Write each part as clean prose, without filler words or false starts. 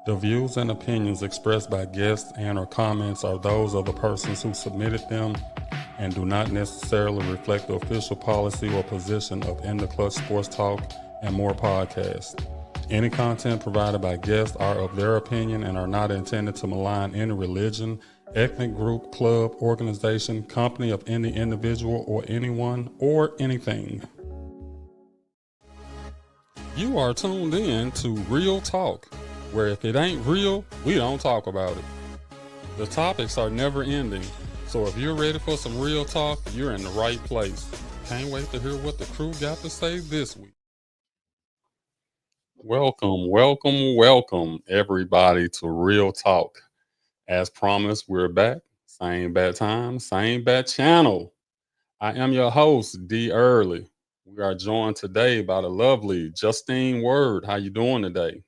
The views and opinions expressed by guests and or comments are those of the persons who submitted them and do not necessarily reflect the official policy or position of In the Clutch Sports Talk and More podcast. Any content provided by guests are of their opinion and are not intended to malign any religion, ethnic group, club, organization, company of any individual or anyone or anything. You are tuned in to Real Talk, where if it ain't real, we don't talk about it. The topics are never ending, so if you're ready for some real talk, you're in the right place. Can't wait to hear what the crew got to say this week. Welcome, everybody to Real Talk. As promised, we're back. Same bad time, same bad channel. I am your host, D. Early. We are joined today by the lovely Justine Word. How you doing today?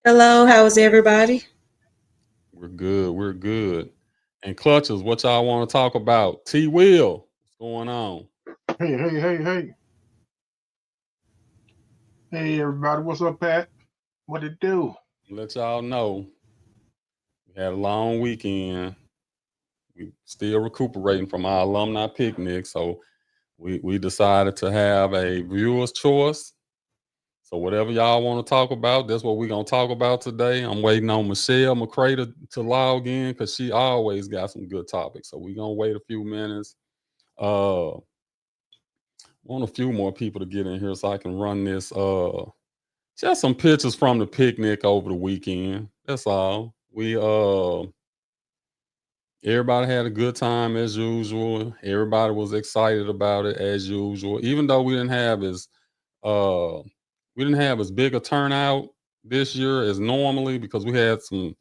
Hello, how is everybody? We're good. And Clutches, what y'all want to talk about? T Will, what's going on? Hey. Hey, everybody. What's up, Pat? What it do? Let y'all know. We had a long weekend. We still recuperating from our alumni picnic. So we decided to have a viewer's choice. So whatever y'all want to talk about, that's what we're going to talk about today. I'm waiting on Michelle McCray to log in because she always got some good topics. So we're going to wait a few minutes. Want a few more people to get in here so I can run this. Just some pictures from the picnic over the weekend. That's all. Everybody had a good time as usual. Everybody was excited about it as usual. Even though we didn't have as big a turnout this year as normally because we had some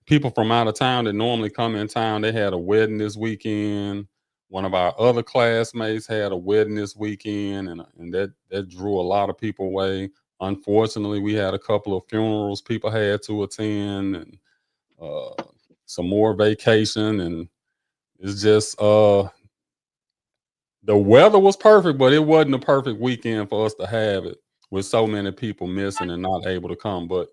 people from out of town that normally come in town. They had a wedding this weekend. One of our other classmates had a wedding this weekend, and that drew a lot of people away. Unfortunately, we had a couple of funerals people had to attend, and some more vacation, and it's just the weather was perfect, but it wasn't a perfect weekend for us to have it with so many people missing and not able to come. But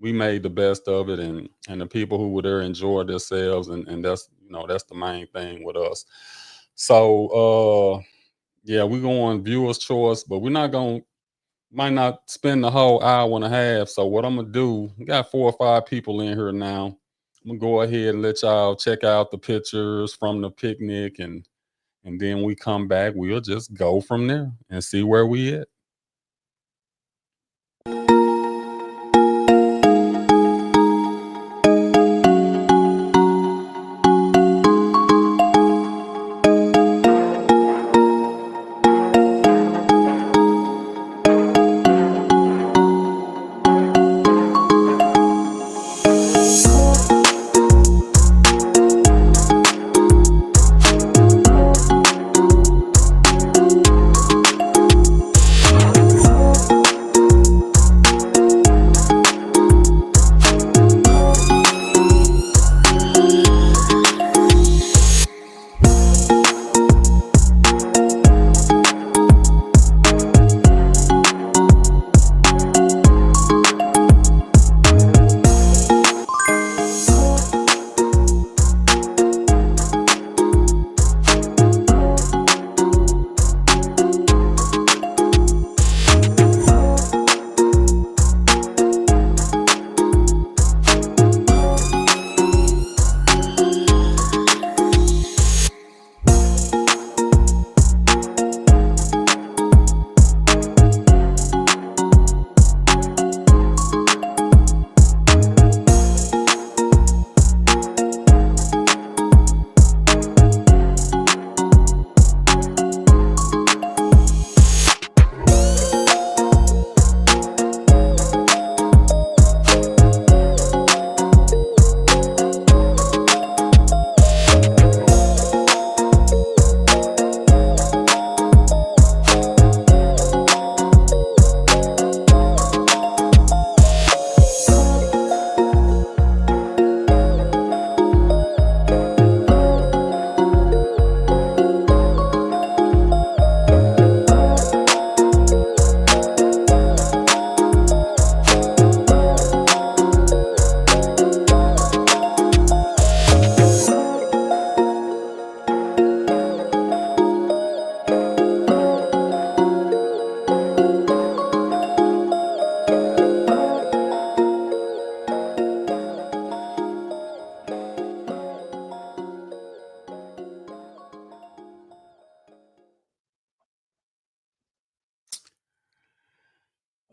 we made the best of it, and the people who were there enjoyed themselves, and that's that's the main thing with us. So we're going viewer's choice, but might not spend the whole hour and a half. So what I'm gonna do, we got 4 or 5 people in here now. I'm gonna go ahead and let y'all check out the pictures from the picnic, and then we come back. We'll just go from there and see where we at.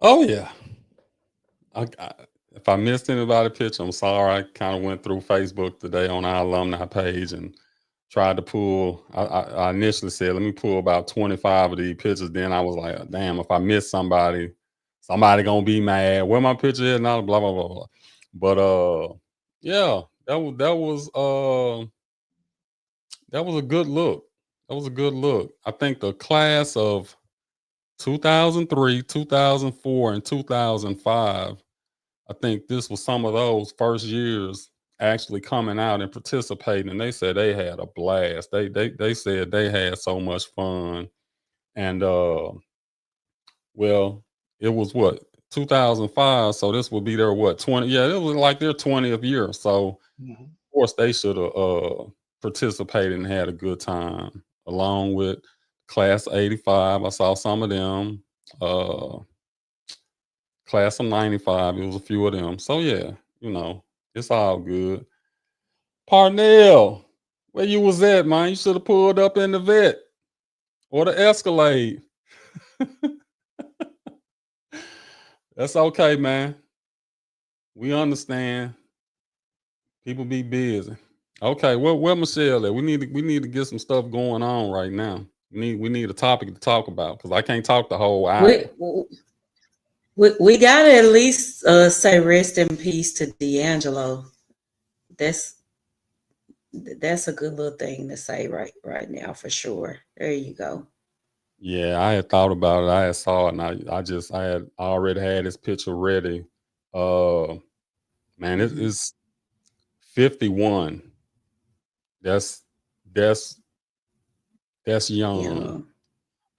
Oh yeah. I, if I missed anybody picture, I'm sorry. I kind of went through Facebook today on our alumni page and tried to pull. I initially said, let me pull about 25 of these pictures. Then I was like, damn, if I miss somebody, somebody gonna be mad. Where my picture is now, blah blah blah blah. But yeah, that was a good look. That was a good look. I think the class of 2003, 2004, and 2005. I think this was some of those first years actually coming out and participating. And they said they had a blast. They said they had so much fun. And well, it was what 2005. So this will be their what 20? Yeah, it was like their 20th year. So Mhm. of course they should have participated and had a good time along with class 85. I saw some of them. Class of 95. It was a few of them. So yeah, it's all good. Parnell, where you was at, man? You should have pulled up in the vet or the Escalade. That's okay, man. We understand. People be busy. Okay, where Michelle at? We need to get some stuff going on right now. We need a topic to talk about because I can't talk the whole hour. We gotta at least say rest in peace to D'Angelo. That's that's a good little thing to say right now for sure. There you go. Yeah, I had thought about it. I had saw it, and I had already had this picture ready. Uh, man, Mhm. it's 51. That's that's that's young.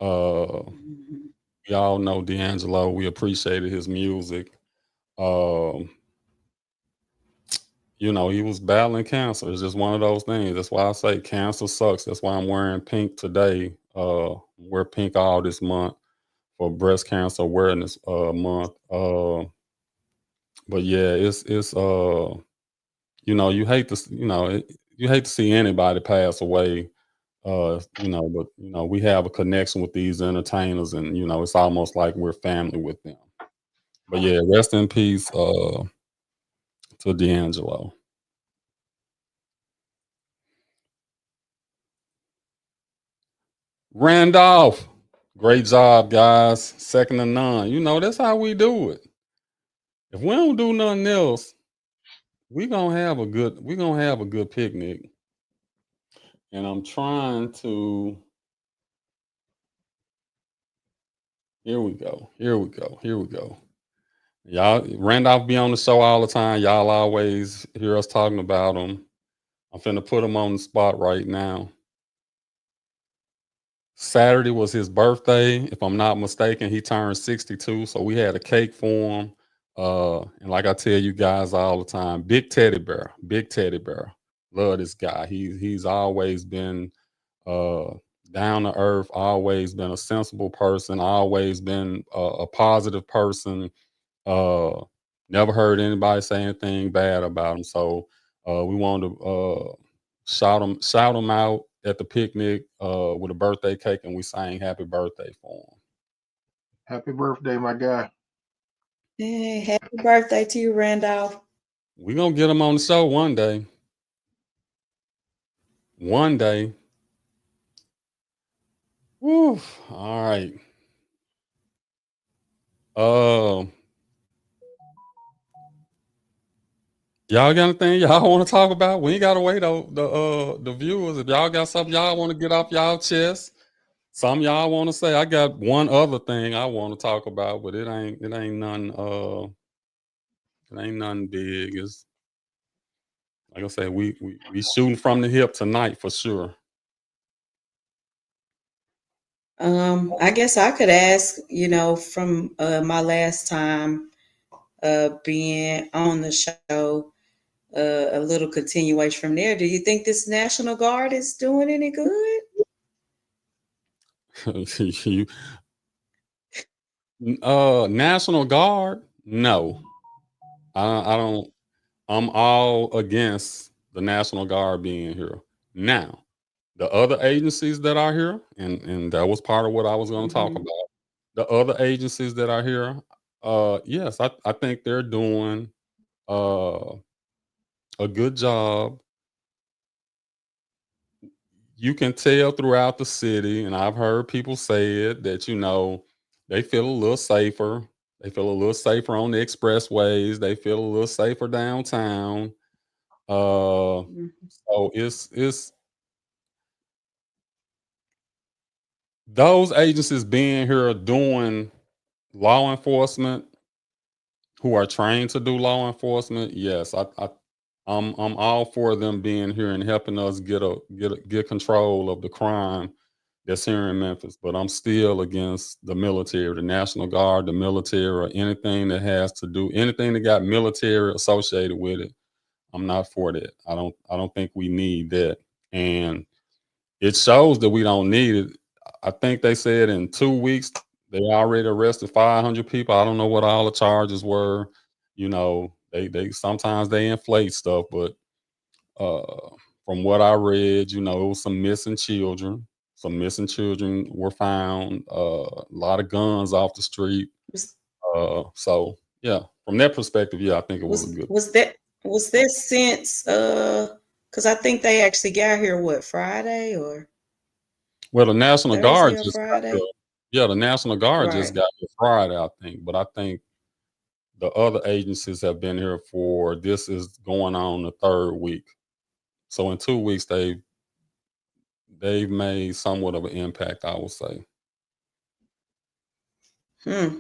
Yeah. Uh, Mhm. we all know D'Angelo. We appreciated his music. Um, he was battling cancer. It's just one of those things. That's why I say cancer sucks. That's why I'm wearing pink today. Wear pink all this month for Breast Cancer Awareness Month. But yeah, it's you hate to you hate to see anybody pass away. But we have a connection with these entertainers, and it's almost like we're family with them. But yeah, rest in peace to D'Angelo. Randolph, great job, guys. Second to none. That's how we do it. If we don't do nothing else, we gonna have a good picnic. And I'm trying to. Here we go. Here we go. Here we go. Y'all, Randolph be on the show all the time. Y'all always hear us talking about him. I'm finna put him on the spot right now. Saturday was his birthday. If I'm not mistaken, he turned 62. So we had a cake for him. And like I tell you guys all the time, big teddy bear, big teddy bear. Love this guy. He's always been uh down to earth, always been a sensible person, always been a positive person. Uh, Never heard anybody say anything bad about him. So we wanted to shout him out at the picnic with a birthday cake, and we sang happy birthday for him. Happy birthday, my guy. Hey, happy birthday to you, Randolph. We gonna get him on the show one day. One day. Woo. All right. Uh, y'all got anything y'all want to talk about? We ain't gotta wait on the viewers. If y'all got something y'all want to get off y'all chest, some y'all want to say. I got one other thing I want to talk about, but it ain't nothing big. It's like I said, we shooting from the hip tonight for sure. I guess I could ask, from my last time being on the show, a little continuation from there. Do you think this National Guard is doing any good? You, National Guard? No, I don't. I'm all against the National Guard being here. Now, the other agencies that are here, and that was part of what I was going to talk Hmm. about. The other agencies that are here, Yes, I think they're doing uh a good job. You can tell throughout the city, and I've heard people say it, that they feel a little safer. They feel a little safer on the expressways. They feel a little safer downtown. Mhm. So it's those agencies being here doing law enforcement, who are trained to do law enforcement. Yes, I'm all for them being here and helping us get control of the crime that's here in Memphis. But I'm still against the military, the National Guard, the military, or anything that has to do anything that got military associated with it. I'm not for that. I don't think we need that. And it shows that we don't need it. I think they said in 2 weeks they already arrested 500 people. I don't know what all the charges were. They sometimes they inflate stuff, but from what I read, it was some missing children. Some missing children were found. A lot of guns off the street. Was So yeah, from that perspective, yeah, I think it was a was good. was that was that since because I think they actually got here what Friday or Well, the National Thursday Guard or just got here. Friday? Yeah, the National Guard just Right. got here Friday, I think. But I think the other agencies have been here for this is going on the third week. So in 2 weeks they've made somewhat of an impact, I would say. Hmm.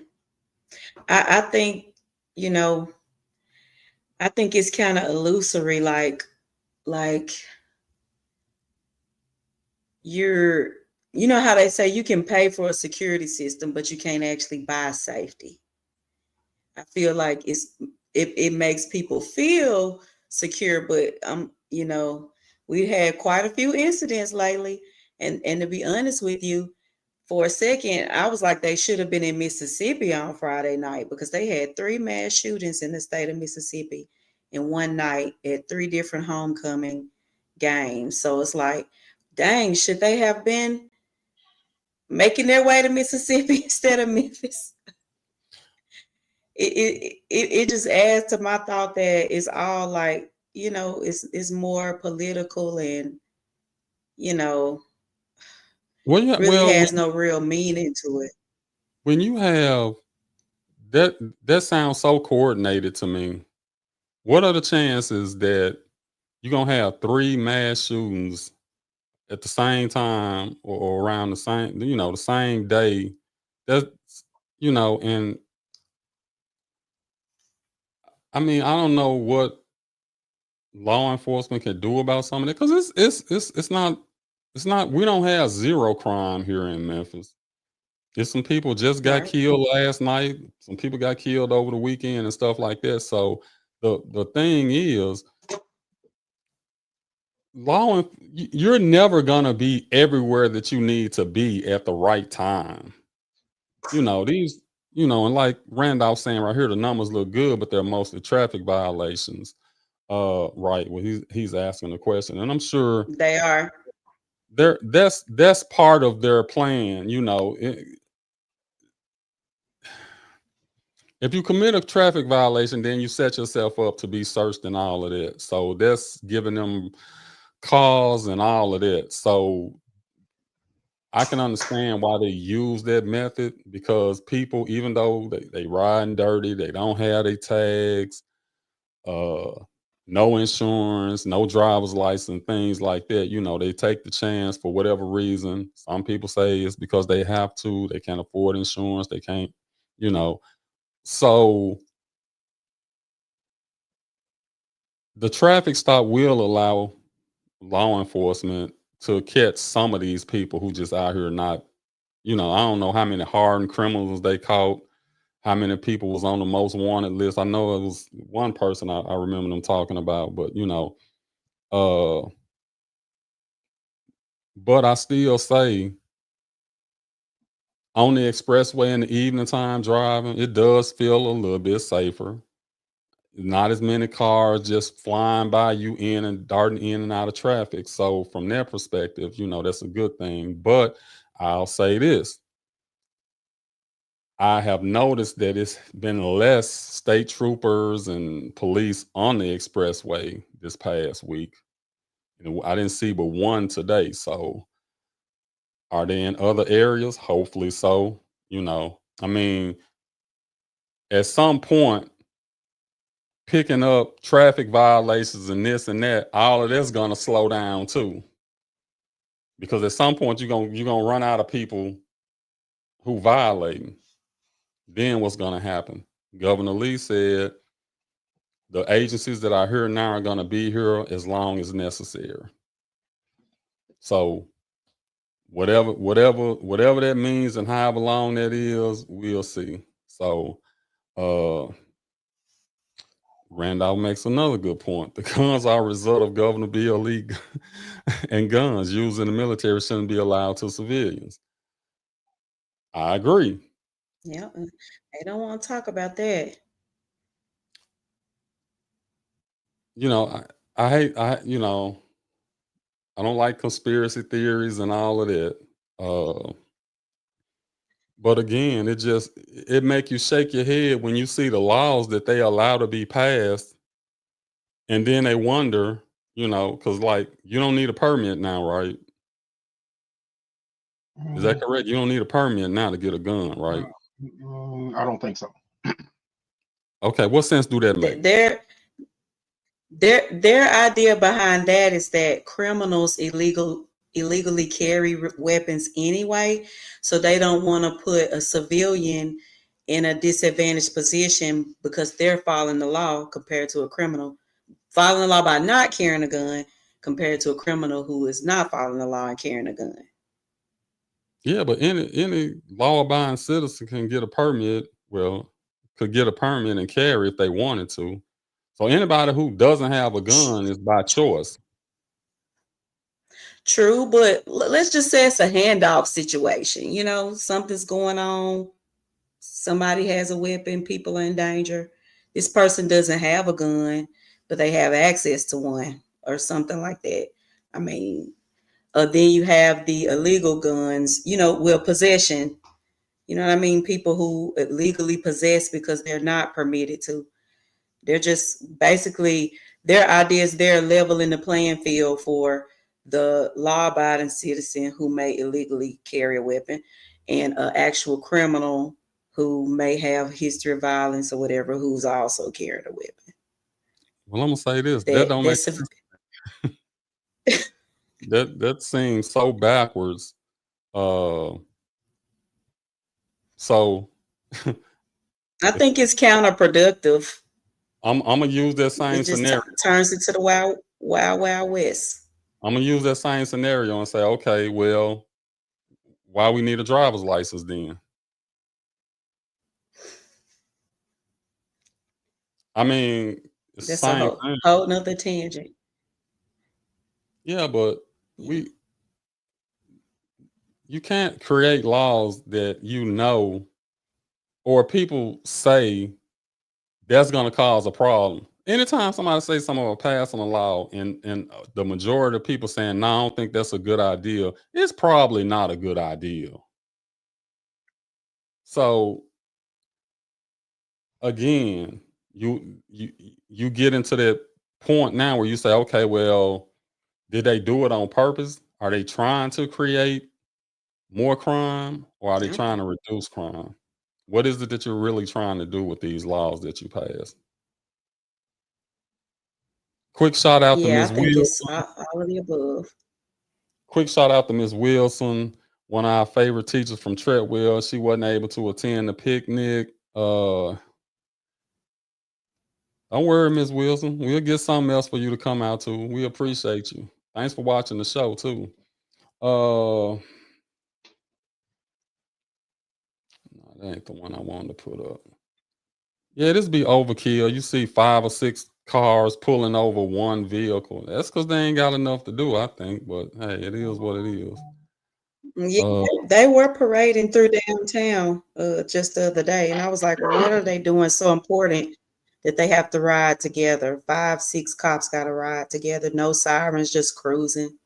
I think, you know, I think it's kind of illusory, like you're you know how they say you can pay for a security system, but you can't actually buy safety. I feel like it makes people feel secure, but we had quite a few incidents lately, and to be honest with you, for a second, I was like they should have been in Mississippi on Friday night because they had three mass shootings in the state of Mississippi in one night at three different homecoming games. So it's like, dang, should they have been making their way to Mississippi instead of Memphis? It just adds to my thought that it's all like, it's more political and, you know, Well, yeah, really well, has no real meaning to it. when you have that, that sounds so coordinated to me. What are the chances that you're gonna have three mass shootings at the same time, or around the same day? That's and I mean, I don't know what law enforcement can do about some of it, because it's not we don't have zero crime here in Memphis. There's some people just got Right. killed last night. Some people got killed over the weekend and stuff like that. So the thing is, you're never gonna be everywhere that you need to be at the right time. These, and like Randolph saying right here, the numbers look good, but they're mostly traffic violations. Right. Well, he's asking the question, and I'm sure They are. that's part of their plan. If you commit a traffic violation, then you set yourself up to be searched and all of that. So that's giving them cause and all of that. So I can understand why they use that method, because people, even though they riding dirty, they don't have their tags, uh, no insurance, no driver's license, things like that. They take the chance for whatever reason. Some people say it's because they have to, they can't afford insurance, they can't, you know. So the traffic stop will allow law enforcement to catch some of these people who just out here not, I don't know how many hardened criminals they caught, how many people was on the most wanted list. I know it was one person I remember them talking about, but uh, but I still say on the expressway in the evening time driving, it does feel a little bit safer. Not as many cars just flying by you in and darting in and out of traffic. So from that perspective, that's a good thing. But I'll say this: I have noticed that it's been less state troopers and police on the expressway this past week. I didn't see but one today. So are they in other areas? Hopefully so. I mean, at some point, picking up traffic violations and this and that, all of that's gonna slow down too. Because at some point you're gonna run out of people who violating. Then what's gonna happen? Governor Lee said the agencies that are here now are gonna be here as long as necessary. So whatever that means and however long that is, we'll see. So Randolph makes another good point. The guns are a result of Governor Bill Lee and guns used in the military shouldn't be allowed to civilians. I agree. Yeah, they don't want to talk about that. I hate I don't like conspiracy theories and all of that. But again, it make you shake your head when you see the laws that they allow to be passed, and then they wonder, because like you don't need a permit now, right? Is that correct? You don't need a permit now to get a gun, right? I don't think so. Okay, what sense do that make? Their idea behind that is that criminals illegally carry weapons anyway, so they don't want to put a civilian in a disadvantaged position because they're following the law compared to a criminal following the law by not carrying a gun compared to a criminal who is not following the law and carrying a gun. Yeah, but any law-abiding citizen can get a permit. Well, could get a permit and carry if they wanted to. So anybody who doesn't have a gun is by choice. True, but let's just say it's a handoff situation. Something's going on. Somebody has a weapon. People are in danger. This person doesn't have a gun, but they have access to one or something like that. I mean, then you have the illegal guns, possession. You know what I mean? People who illegally possess because they're not permitted to. They're just basically, their ideas, they're leveling the playing field for the law-abiding citizen who may illegally carry a weapon and an actual criminal who may have history of violence or whatever who's also carrying a weapon. Well, I'm gonna say this. That don't make sense. That seems so backwards. So I think it's counterproductive. I'm gonna use that same scenario. Turns into the wild west. I'm gonna use that same scenario and say, okay, well, why we need a driver's license then? I mean, it's That's the same a whole nother tangent. Yeah, but you can't create laws that or people say that's going to cause a problem. Anytime somebody says someone will pass on a law and the majority of people saying, no, I don't think that's a good idea, it's probably not a good idea. So again, you get into that point now where you say, okay, well, did they do it on purpose? Are they trying to create more crime, or are they trying to reduce crime? What is it that you're really trying to do with these laws that you passed? Quick shout out to Ms. Wilson. It's all of the above. Quick shout out to Ms. Wilson, one of our favorite teachers from Treadwell. She wasn't able to attend the picnic. Don't worry, Ms. Wilson. We'll get something else for you to come out to. We appreciate you. Thanks for watching the show too. No, that ain't the one I wanted to put up. Yeah, this be overkill. You see 5 or 6 cars pulling over one vehicle. That's because they ain't got enough to do, I think. But hey, it is what it is. Yeah, they were parading through downtown just the other day, and I was like, well, what are they doing so important that they have to ride together? 5, 6 cops got to ride together, no sirens, just cruising.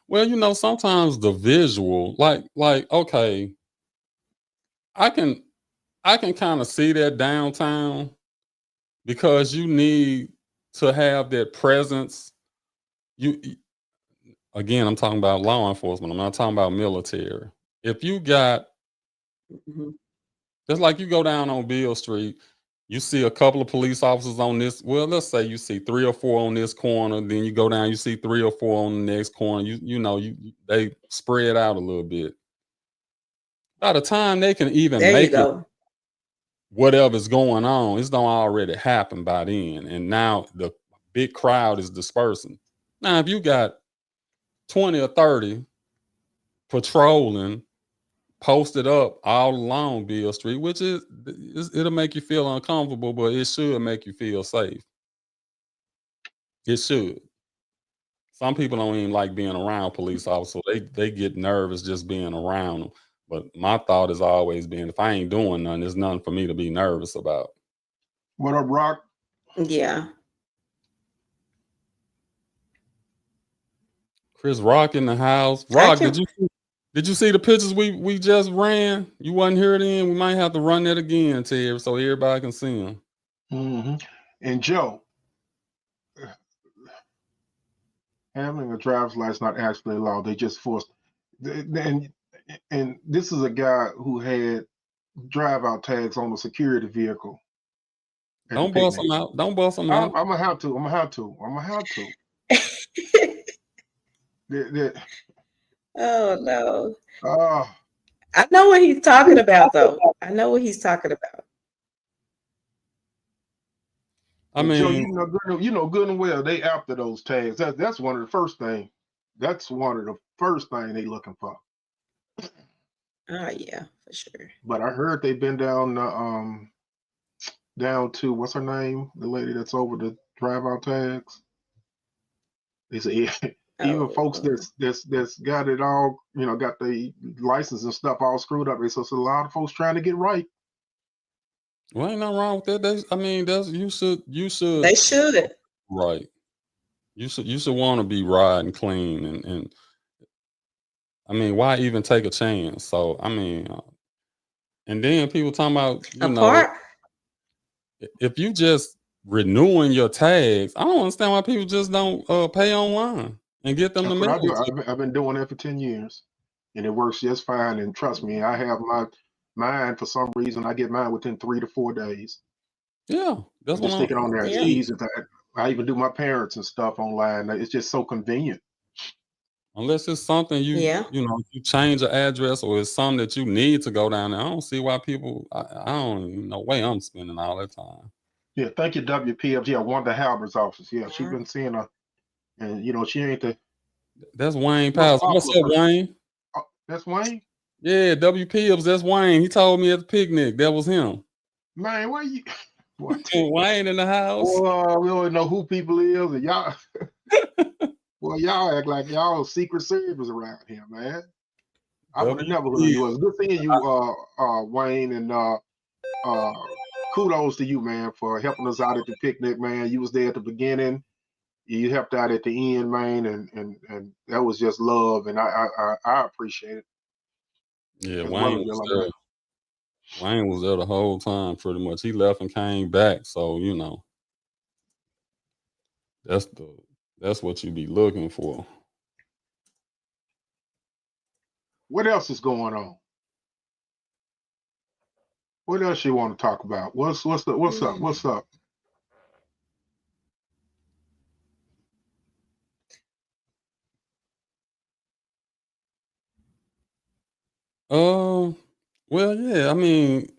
Well, sometimes the visual, like okay, I can kind of see that downtown because you need to have that presence. Again, I'm talking about law enforcement. I'm not talking about military. If you got, Mhm. just like you go down on Beale Street, you see a couple of police officers on this. Well, let's say you see 3 or 4 on this corner. Then you go down, you see 3 or 4 on the next corner. They spread out a little bit. By the time they can even There you make it, go. whatever's going on, it's don't already happen by then. And now the big crowd is dispersing. Now, if you got 20 or 30 patrolling, posted up all along Beale Street, which it'll make you feel uncomfortable, but it should make you feel safe. It should. Some people don't even like being around police officers. They get nervous just being around them. But my thought has always been, if I ain't doing nothing, there's nothing for me to be nervous about. What up, Rock? Yeah. Chris Rock in the house. I Rock, can. did you see the pictures we just ran? You wasn't here then. We might have to run that again, Ted, so everybody can see them. Mm-hmm. And Joe, having a driver's license not actually allowed. They just forced. And this is a guy who had drive-out tags on a security vehicle. at the Don't bust picnic. them out. Don't bust them I'm out. gonna have to. I'm gonna have to. I'm gonna have to. Oh no. Uh, I know what he's talking about though. I know what he's talking about. I and Joe, mean, you know good and well they after those tags. That's one of the first thing. That's one of the first thing they looking for. Oh yeah, for sure. But I heard they've been down to what's her name, the lady that's over the drive-out tags. They say even folks Oh, that's got it all, got the license and stuff all screwed up. They so it's a lot of folks trying to get right. well, ain't nothing wrong with that. I mean, you should they should. right. You should want to be riding clean and I mean, why even take a chance? So I mean, and then people talking about Apart. if you just renewing your tags, I don't understand why people just don't pay online and get them That's the what I do. mail. I've been doing that for 10 years, and it works just fine. And trust me, I have mine for some reason. I get mine within 3 to 4 days. Yeah, I that's what just stick it on there. It's Yeah. easy. I even do my parents and stuff online. It's just so convenient. Unless it's something Yeah. you change the address or it's something that you need to go down there. I don't see why people. I don't even know way I'm spending all that time. Yeah, thank you, WPF. Yeah, Wanda Halbert's office. Yeah, she's Mhm. been seeing her, and she ain't the That's Wayne most Powell. What's popular up, person. Wayne? Oh, that's Wayne. Yeah, WPFs. That's Wayne. He told me at the picnic that was him. Man, why you? What? Wayne in the house. Well, we don't know who people is, and y'all. Well, y'all act like y'all Secret Service around here, man. I would have never heard WPF. you. It was good seeing you, Wayne, and kudos to you, man, for helping us out at the picnic, man. You was there at the beginning, you helped out at the end, man, and that was just love, and I appreciate it. Yeah, As Wayne well as was your there. Wayne was there the whole time, pretty much. He left and came back, so that's what you be looking for. What else is going on? What else you want to talk about? What's up? What's up? Well, yeah. I mean,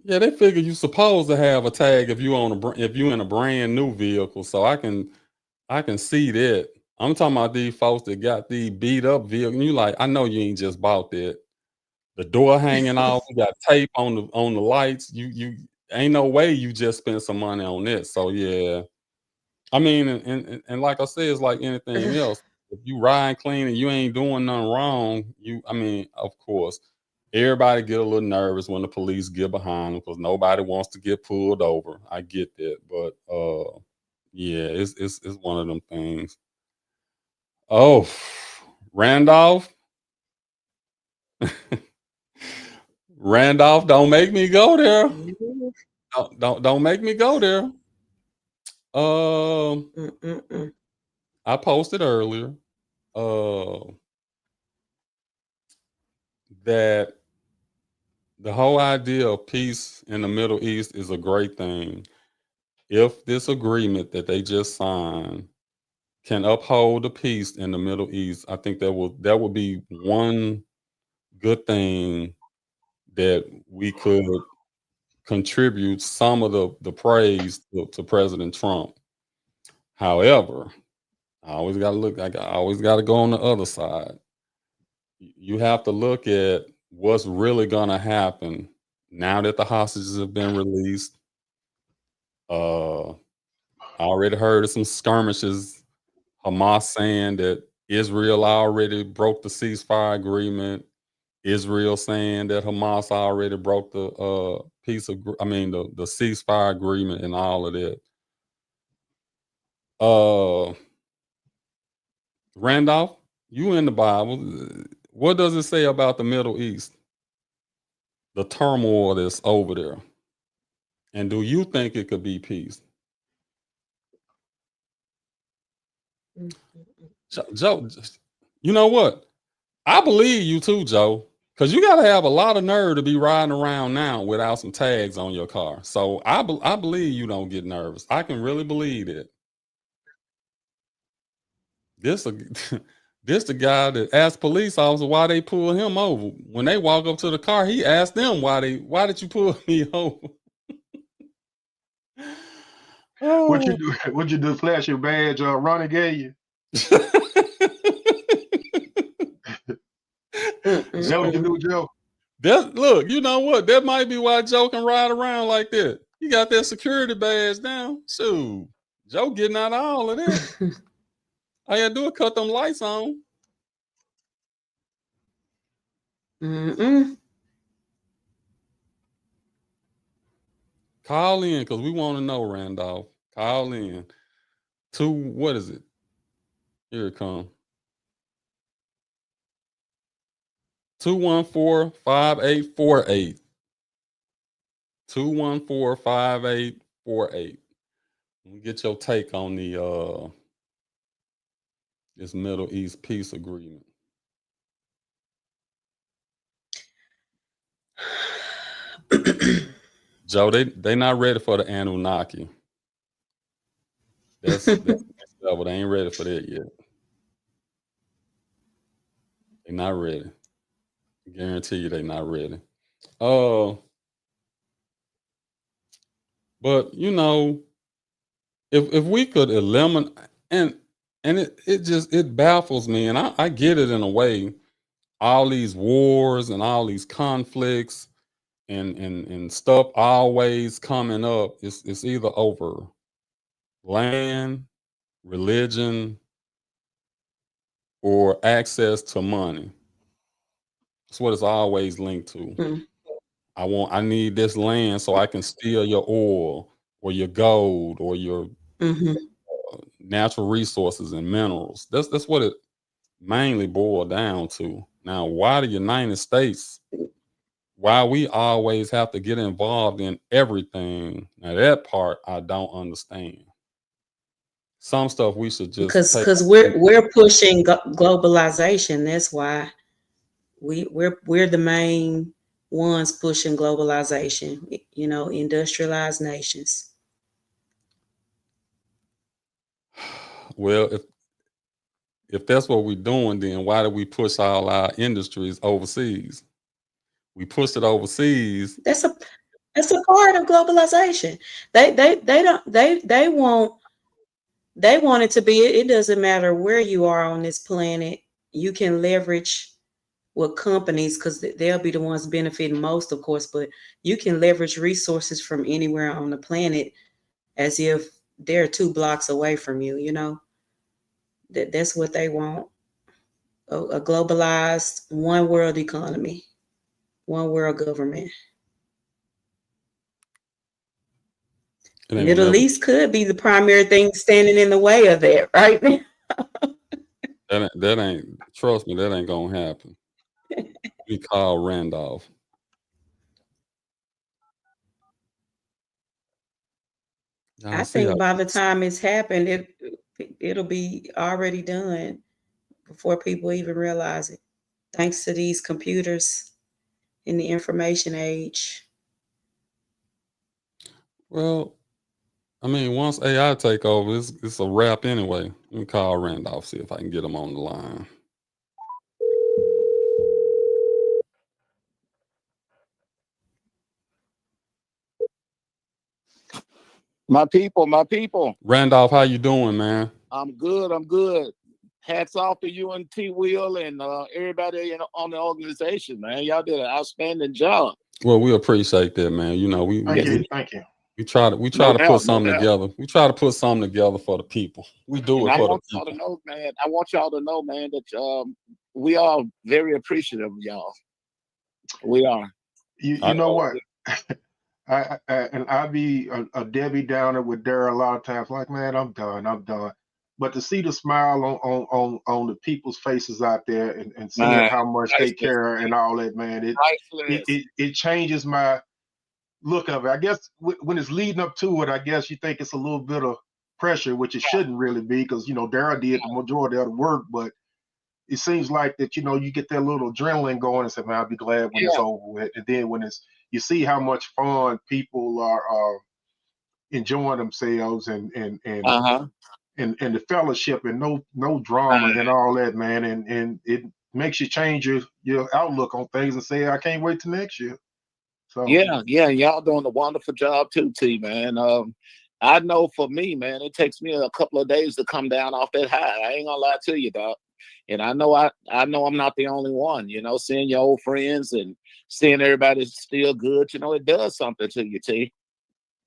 yeah. They figure you supposed to have a tag if you in a brand new vehicle. So I can see that. I'm talking about these folks that got these beat up vehicles. You like, I know you ain't just bought that. The door hanging off. You got tape on the lights. You ain't no way you just spent some money on it. So yeah. I mean, and like I said, it's like anything else. If you ride clean and you ain't doing nothing wrong, I mean, of course, everybody get a little nervous when the police get behind them because nobody wants to get pulled over. I get that, but yeah, it's one of them things. Oh, Randolph, Randolph, don't make me go there. Mhm. Don't make me go there. I posted earlier that the whole idea of peace in the Middle East is a great thing. If this agreement that they just signed can uphold the peace in the Middle East, I think that will be one good thing that we could contribute some of the praise to President Trump. However, I always got to look. I always got to go on the other side. You have to look at what's really going to happen now that the hostages have been released. I already heard of some skirmishes. Hamas saying that Israel already broke the ceasefire agreement. Israel saying that Hamas already broke the the ceasefire agreement and all of that. Randolph, you in the Bible. What does it say about the Middle East? The turmoil that's over there. And do you think it could be peace? Joe, you know what? I believe you too, Joe. Because you got to have a lot of nerve to be riding around now without some tags on your car. So I believe you don't get nervous. I can really believe it. This this the guy that asked police officer why they pull him over. When they walk up to the car, he asked them why did you pull me over? What you do? What you do? Flash your badge? Ronnie gave you. Is that what you do, Joe? Look, you know what? That might be why Joe can ride around like that. He got that security badge down. Shoot, Joe getting out of all of that. All you gotta do is cut them lights on. Call in because we want to know, Randolph. Call in. What is it? Here it comes. 214-5848. 214-5848. Get your take on the this Middle East peace agreement. Joe, they not ready for the Anunnaki. That's next level. They ain't ready for that yet. They not ready. I guarantee you they not ready. But you know, if we could eliminate and it baffles me, and I get it in a way, all these wars and all these conflicts and stuff always coming up. It's either over land, religion, or access to money. That's what it's always linked to. I need this land so I can steal your oil or your gold or your natural resources and minerals. That's what it mainly boiled down to. Now, why the United States? Why we always have to get involved in everything? Now that part I don't understand. Some stuff we should just because we're pushing globalization. That's why we're the main ones pushing globalization. You know, industrialized nations. Well, if that's what we're doing, then why do we push all our industries overseas? We push it overseas. That's a part of globalization. They want it to be. It doesn't matter where you are on this planet. You can leverage with companies because they'll be the ones benefiting most, of course. But you can leverage resources from anywhere on the planet as if they're 2 blocks away from you. You know, that's what they want. A globalized one world economy, one world government. Middle East could be the primary thing standing in the way of that, right? That ain't, trust me, that ain't gonna happen. We call Randolph. I See, think by the time it's happened, it'll be already done before people even realize it. Thanks to these computers in the information age. well, I mean, once AI take over, it's a wrap anyway. Let me call Randolph, see if I can get him on the line. My people. Randolph, how you doing, man? I'm good. Hats off to you and T Will and everybody on the organization, man. Y'all did an outstanding job. Well, we appreciate that, man. You know, Thank you. we try to put something together. We try to put something together for the people. We do it for the people. I want y'all to know, man, that we are very appreciative of y'all. We are. You know what? I'd be a Debbie Downer with Darryl a lot of times, like, man, I'm done. But to see the smile on the people's faces out there and seeing Man, how much they care and all that, man, it changes my look of it. I guess when it's leading up to it, I guess you think it's a little bit of pressure, which it shouldn't really be, because Darryl did the majority of the work, but it seems like that, you get that little adrenaline going and say, man, I'll be glad when it's over with. And then when you see how much fun people are enjoying themselves and the fellowship and no drama and all that, man. And it makes you change your outlook on things and say, I can't wait till next year. So yeah, y'all doing a wonderful job too, T, man. I know for me, man, it takes me a couple of days to come down off that high. I ain't gonna lie to you, dog. And I know I'm not the only one, seeing your old friends and seeing everybody's still good, it does something to you, T.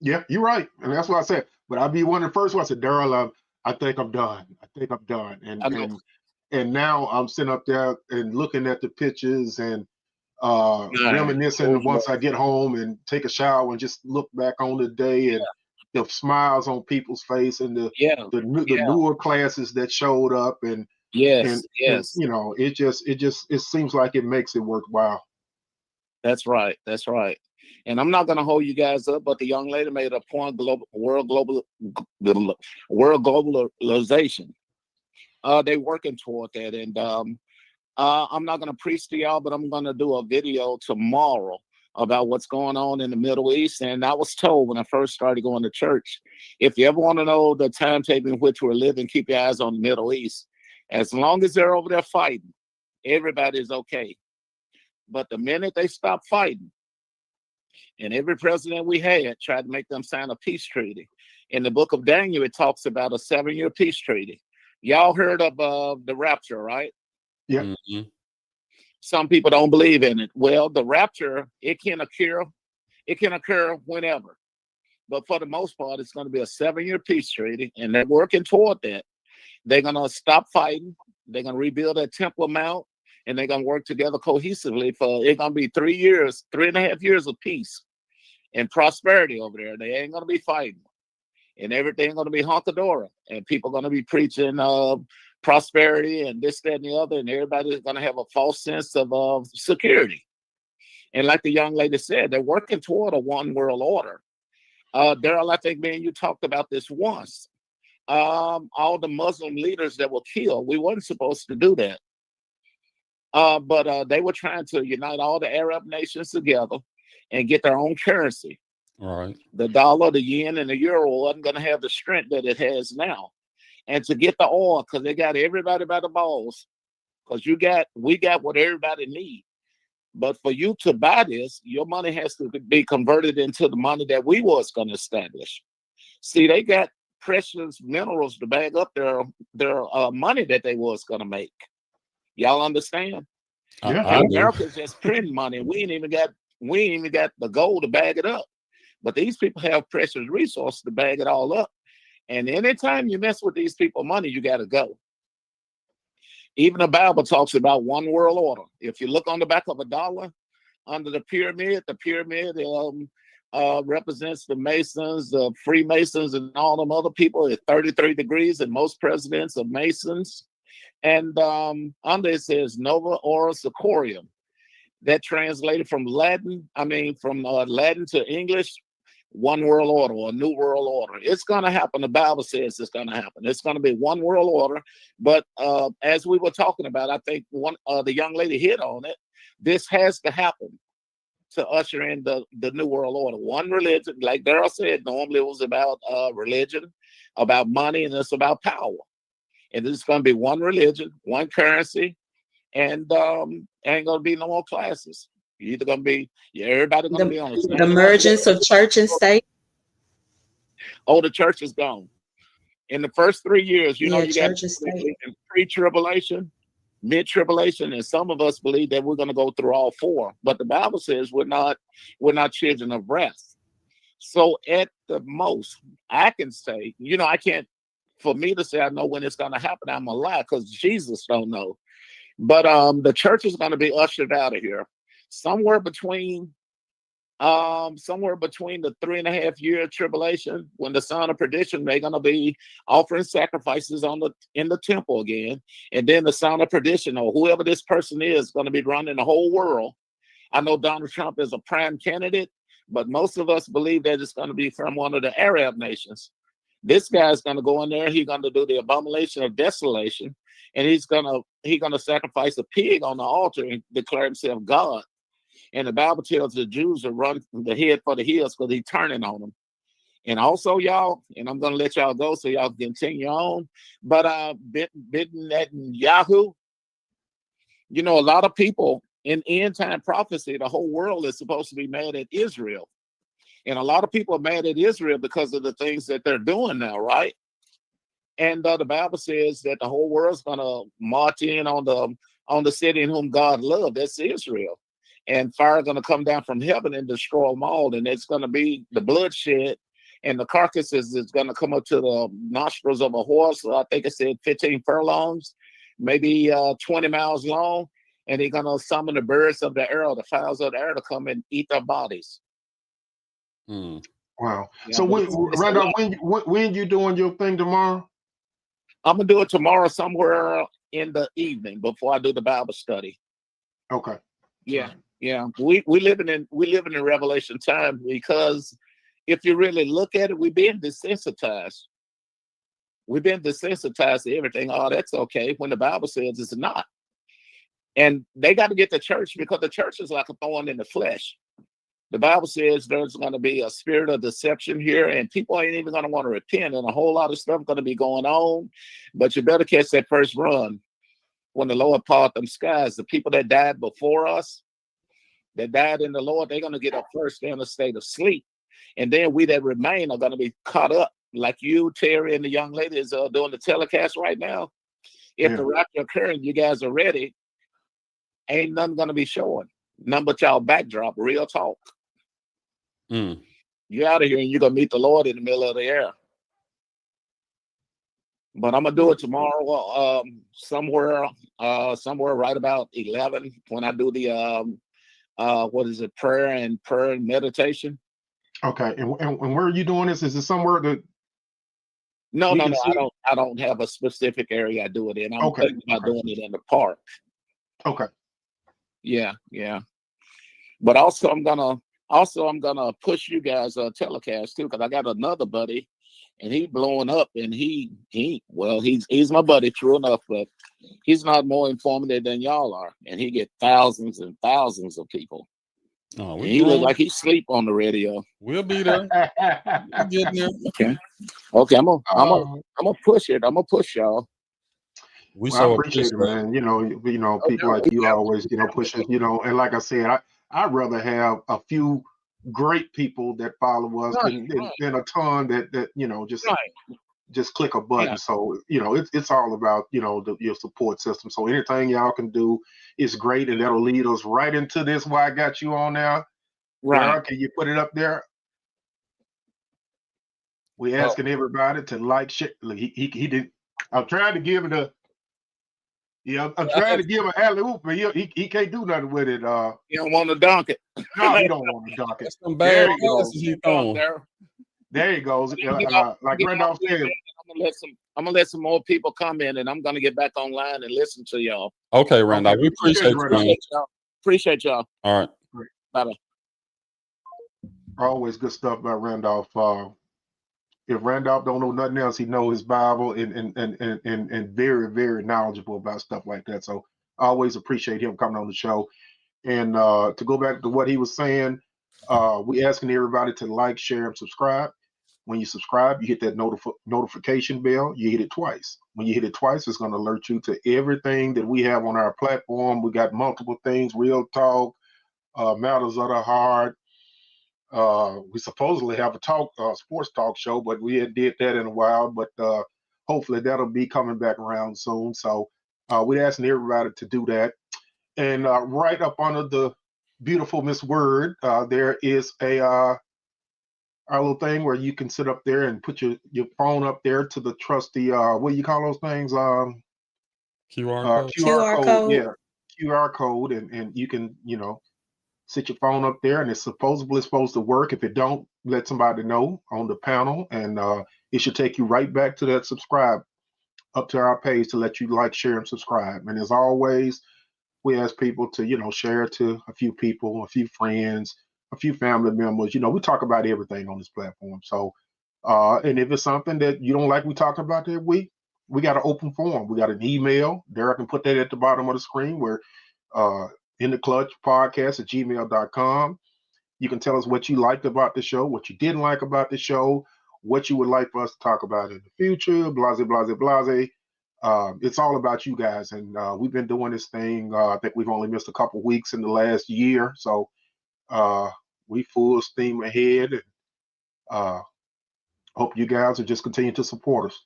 Yeah, you're right. And that's what I said. But I'll be one of the first ones that Darryl, I think I'm done. And now I'm sitting up there and looking at the pictures and reminiscing once I get home and take a shower and just look back on the day and the smiles on people's face and the newer classes that showed up and yes. It seems like it makes it worthwhile. That's right. And I'm not going to hold you guys up, but the young lady made a point: world globalization. They're working toward that, and I'm not going to preach to y'all, but I'm going to do a video tomorrow about what's going on in the Middle East. And I was told when I first started going to church, if you ever want to know the timetable in which we're living, keep your eyes on the Middle East. As long as they're over there fighting, everybody's okay. But the minute they stop fighting, and every president we had tried to make them sign a peace treaty. In the book of Daniel, it talks about a 7-year peace treaty. Y'all heard of the rapture, right? Yeah. Mm-hmm. Some people don't believe in it. Well, the rapture, it can occur whenever. But for the most part, it's going to be a 7-year peace treaty, and they're working toward that. They're going to stop fighting. They're going to rebuild that Temple Mount, and they're going to work together cohesively for it's going to be 3.5 years of peace and prosperity over there. They ain't going to be fighting, and everything's going to be hunky-dory, and people are going to be preaching prosperity and this, that, and the other, and everybody's going to have a false sense of security. And like the young lady said, they're working toward a one world order. Darryl, I think, man, you talked about this once. All the Muslim leaders that were killed, we weren't supposed to do that. But they were trying to unite all the Arab nations together and get their own currency. All right. The dollar, the yen, and the euro wasn't going to have the strength that it has now. And to get the oil, because they got everybody by the balls, because we got what everybody needs. But for you to buy this, your money has to be converted into the money that we was going to establish. See, they got precious minerals to bag up their money that they was going to make. Y'all understand? Yeah. America's just printing money. We ain't even got the gold to bag it up. But these people have precious resources to bag it all up. And anytime you mess with these people's money, you got to go. Even the Bible talks about one world order. If you look on the back of a dollar, under the pyramid represents the Masons, the Freemasons, and all them other people at 33 degrees, and most presidents are Masons. And under it says Nova Ora Secorium. that translated from Latin. I mean, from Latin to English, one world order or new world order. It's going to happen. The Bible says it's going to happen. It's going to be one world order. But as we were talking about, I think the young lady hit on it. This has to happen to usher in the new world order. One religion, like Daryl said, normally it was about religion, about money, and it's about power. And this is going to be one religion, one currency, and ain't going to be no more classes. You're either going to be, everybody going to be on the same. The emergence of church and state. Oh, the church is gone. In the first 3 years, you know, you got church and state. pre-tribulation, mid-tribulation, and some of us believe that we're going to go through all four. But the Bible says we're not children of wrath. So at the most, I can say, you know, I can't, for me to say I know when it's going to happen, I'm a lie, because Jesus don't know. But the church is going to be ushered out of here somewhere between the 3.5 year tribulation, when the son of perdition, they're going to be offering sacrifices in the temple again, and then the son of perdition, or whoever this person is, going to be running the whole world. I know Donald Trump is a prime candidate, but most of us believe that it's going to be from one of the Arab nations. This guy's going to go in there. He's going to do the abomination of desolation, and he's going to sacrifice a pig on the altar and declare himself God. And the Bible tells the Jews to run the head for the hills because he's turning on them. And also, y'all, and I'm going to let y'all go so y'all can continue on, but Netanyahu, you know, a lot of people in end time prophecy, the whole world is supposed to be mad at Israel. And a lot of people are mad at Israel because of the things that they're doing now, right? And the Bible says that the whole world's going to march in on the city in whom God loved. That's Israel. And fire going to come down from heaven and destroy them all. And it's going to be the bloodshed, and the carcasses is going to come up to the nostrils of a horse. I think it said 15 furlongs, maybe 20 miles long. And they're going to summon the birds of the air, the fowls of the air, to come and eat their bodies. Wow. Yeah, So Randolph, when you doing your thing tomorrow? I'm going to do it tomorrow somewhere in the evening before I do the Bible study. Okay. Yeah. Yeah, we living in Revelation time, because if you really look at it, we've been desensitized. We've been desensitized to everything. Oh, that's okay, when the Bible says it's not. And they got to get the church, because the church is like a thorn in the flesh. The Bible says there's going to be a spirit of deception here, and people ain't even going to want to repent, and a whole lot of stuff going to be going on. But you better catch that first run when the Lord part them skies. The people that died before us, that died in the Lord, they're going to get up first. They're in a state of sleep. And then we that remain are going to be caught up, like you, Terry, and the young lady is doing the telecast right now. If the rapture occurring, you guys are ready, ain't nothing going to be showing. Nothing but y'all backdrop, real talk. You're out of here, and you're going to meet the Lord in the middle of the air. But I'm going to do it tomorrow, somewhere right about 11, when I do the prayer and meditation. Okay. And where are you doing this? Is it somewhere that? No, I don't have a specific area I do it in. I'm thinking about doing it in the park. Okay. Yeah. But also I'm gonna push you guys telecast too, because I got another buddy, and he blowing up, and he's my buddy, true enough, but he's not more informative than y'all are, and he get thousands and thousands of people. Oh, he look like he sleep on the radio. We'll be there. We'll get there. Okay. I'm gonna push it. I'm gonna push y'all. I appreciate it, man. You know, people like you always, push it. And like I said, I'd rather have a few great people that follow us than a ton that just click a button. So it's all about your support system. So anything y'all can do is great, and that'll lead us right into this. Why I got you on now, right? Girl, can you put it up there? We're asking everybody to like, share. He did. I'm trying to give it a. Yeah, I'm trying to give him an alley oop, but he can't do nothing with it. He don't want to dunk it. No, he don't want to dunk it. There he goes. There he goes. Like Randolph said, I'm gonna let some more people come in, and I'm gonna get back online and listen to y'all. Okay, Randolph, we appreciate you. Appreciate y'all. All right. Bye bye. Always good stuff by Randolph. If Randolph don't know nothing else, he know his Bible and very, very knowledgeable about stuff like that. So I always appreciate him coming on the show. And to go back to what he was saying, we asking everybody to like, share, and subscribe. When you subscribe, you hit that notification bell. You hit it twice. When you hit it twice, it's going to alert you to everything that we have on our platform. We got multiple things: Real Talk, Matters of the Heart. We supposedly have a sports talk show, but we had did that in a while. But hopefully that'll be coming back around soon. So we're asking everybody to do that. And right up under the beautiful Miss Word, there is our little thing where you can sit up there and put your phone up there to the trusty what do you call those things? QR code. QR code. Yeah, QR code, and you can sit your phone up there, and it's supposedly supposed to work. If it don't, let somebody know on the panel, and it should take you right back to that subscribe up to our page to let you like, share, and subscribe. And as always, we ask people to share it to a few people, a few friends, a few family members. We talk about everything on this platform. So and if it's something that you don't like we talked about that week, we got an open forum. We got an email there. I can put that at the bottom of the screen where in the clutch podcast at gmail.com. You can tell us what you liked about the show, what you didn't like about the show, what you would like for us to talk about in the future, blase, blase, blase. It's all about you guys. And we've been doing this thing. I think we've only missed a couple weeks in the last year. So we full steam ahead. And hope you guys will just continue to support us.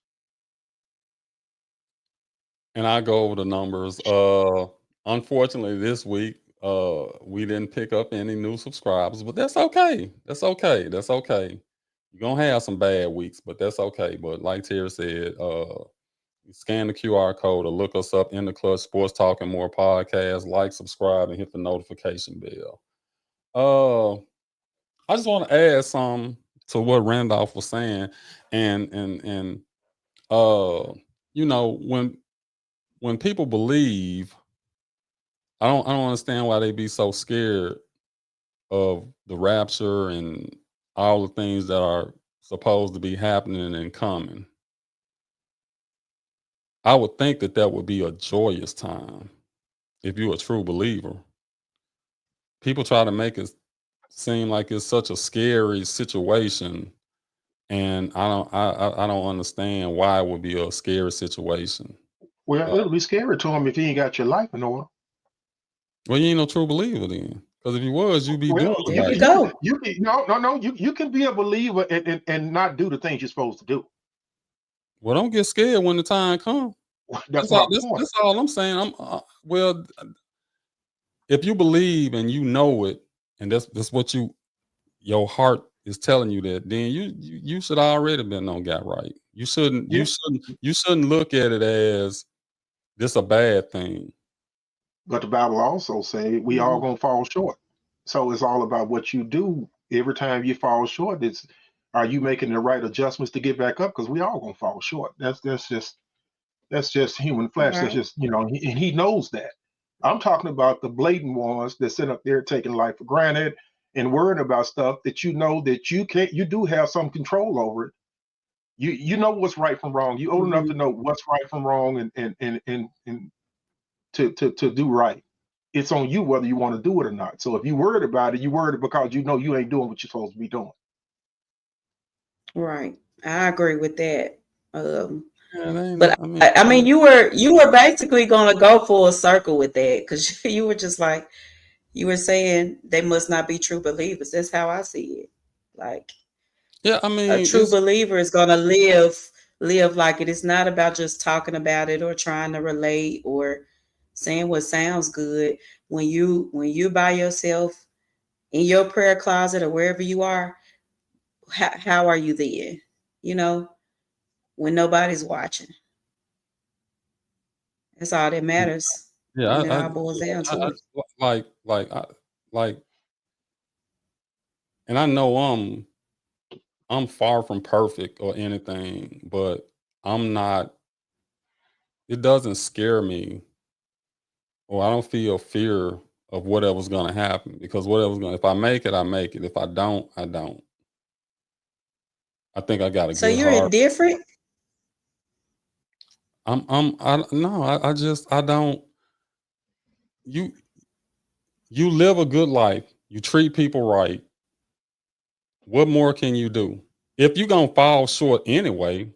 And I go over the numbers. Unfortunately, this week we didn't pick up any new subscribers, but that's okay. That's okay. That's okay. You're gonna have some bad weeks, but that's okay. But like Terry said, scan the QR code or look us up in the Clutch Sports Talk and More podcast. Like, subscribe, and hit the notification bell. I just want to add some to what Randolph was saying, and when people believe, I don't understand why they be so scared of the rapture and all the things that are supposed to be happening and coming. I would think that would be a joyous time if you're a true believer. People try to make it seem like it's such a scary situation, and I don't understand why it would be a scary situation. Well, it'll be scary to him if he ain't got your life in order. Well, you ain't no true believer then, because if you was, you'd be doing it. There you go. You can be a believer and not do the things you're supposed to do. Well, don't get scared when the time comes. That's all I'm saying. Well, if you believe and you know it, and that's what your heart is telling you, that then you should already been on got right. You shouldn't look at it as this a bad thing. But the Bible also say we all gonna fall short. So it's all about what you do every time you fall short. Are you making the right adjustments to get back up? Because we all gonna fall short. That's just human flesh. Right. That's just and he knows that. I'm talking about the blatant ones that sit up there taking life for granted and worrying about stuff that that you do have some control over it. You know what's right from wrong. You old enough to know what's right from wrong and to do right. It's on you whether you want to do it or not. So if you worried about it, you worried because you know you ain't doing what you're supposed to be doing. Right. I agree with that. But I mean, you were basically going to go full circle with that, because you were just like, you were saying they must not be true believers. That's how I see it. Like, yeah, I mean, a true believer is going to live like it. It's not about just talking about it or trying to relate or saying what sounds good. When you by yourself in your prayer closet or wherever you are, how are you then? When nobody's watching. That's all that matters. Yeah, when it all boils down to it. And I know I'm far from perfect or anything, but I'm not. It doesn't scare me, or I don't feel fear of whatever's going to happen, because whatever's going, if I make it, I make it. If I don't, I don't. I think I got a So good you're heart. indifferent? I just, I don't, you live a good life. You treat people right. What more can you do? If you're going to fall short anyway.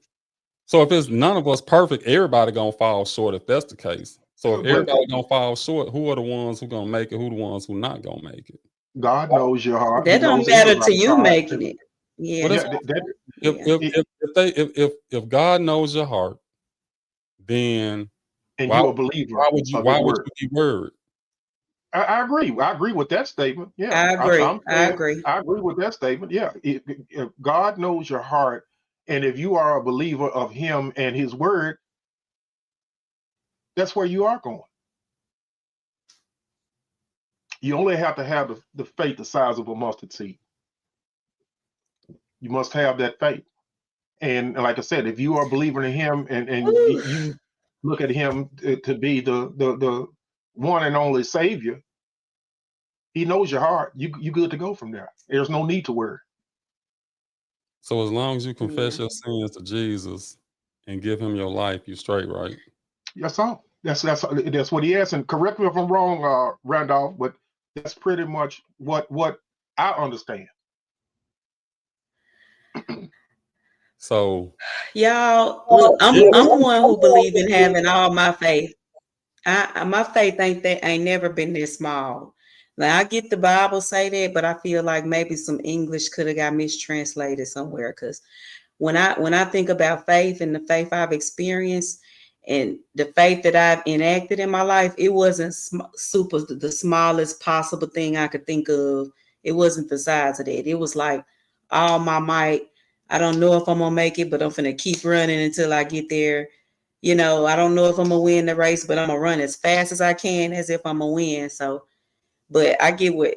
So if it's none of us perfect, everybody going to fall short if that's the case. So if But everybody going to fall short, who are the ones who going to make it? Who the ones who not going to make it? God knows your heart. He That don't knows matter to everybody's you heart. making it. What Yeah. is Yeah, that, Yeah. if God knows your heart, then and why you're a believer why of his would word. you be worried? I agree. I agree with that statement. Yeah, I agree. I'm I saying agree. I agree with that statement. Yeah, if God knows your heart, and if you are a believer of Him and His word, that's where you are going. You only have to have the faith the size of a mustard seed. You must have that faith. And like I said, if you are a believer in Him and Woo. you look at Him to be the one and only Savior, He knows your heart. You good to go from there. There's no need to worry. So as long as you confess Yeah. your sins to Jesus and give him your life, you straight, right? That's all. That's what he asked. And correct me if I'm wrong, Randolph, but that's pretty much what I understand. So Y'all, look, I'm one who believe in having all my faith. My faith ain't never been this small. Like I get the Bible say that, but I feel like maybe some English could have got mistranslated somewhere. Because when I think about faith and the faith I've experienced and the faith that I've enacted in my life, it wasn't super the smallest possible thing I could think of. It wasn't the size of that. It was like all my might. I don't know if I'm gonna make it, but I'm gonna keep running until I get there. I don't know if I'm gonna win the race, but I'm gonna run as fast as I can as if I'm gonna win. So, but I get what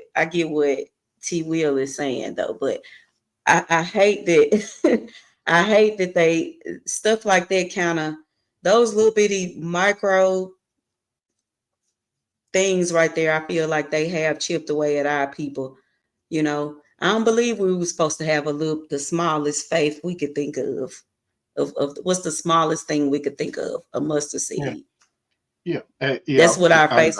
T Will is saying though. But I hate that I hate that they stuff like that kind of those little bitty micro things right there. I feel like they have chipped away at our people. I don't believe we were supposed to have the smallest faith we could think of. Of what's the smallest thing we could think of? A mustard Yeah, seed. yeah, That's what our faith.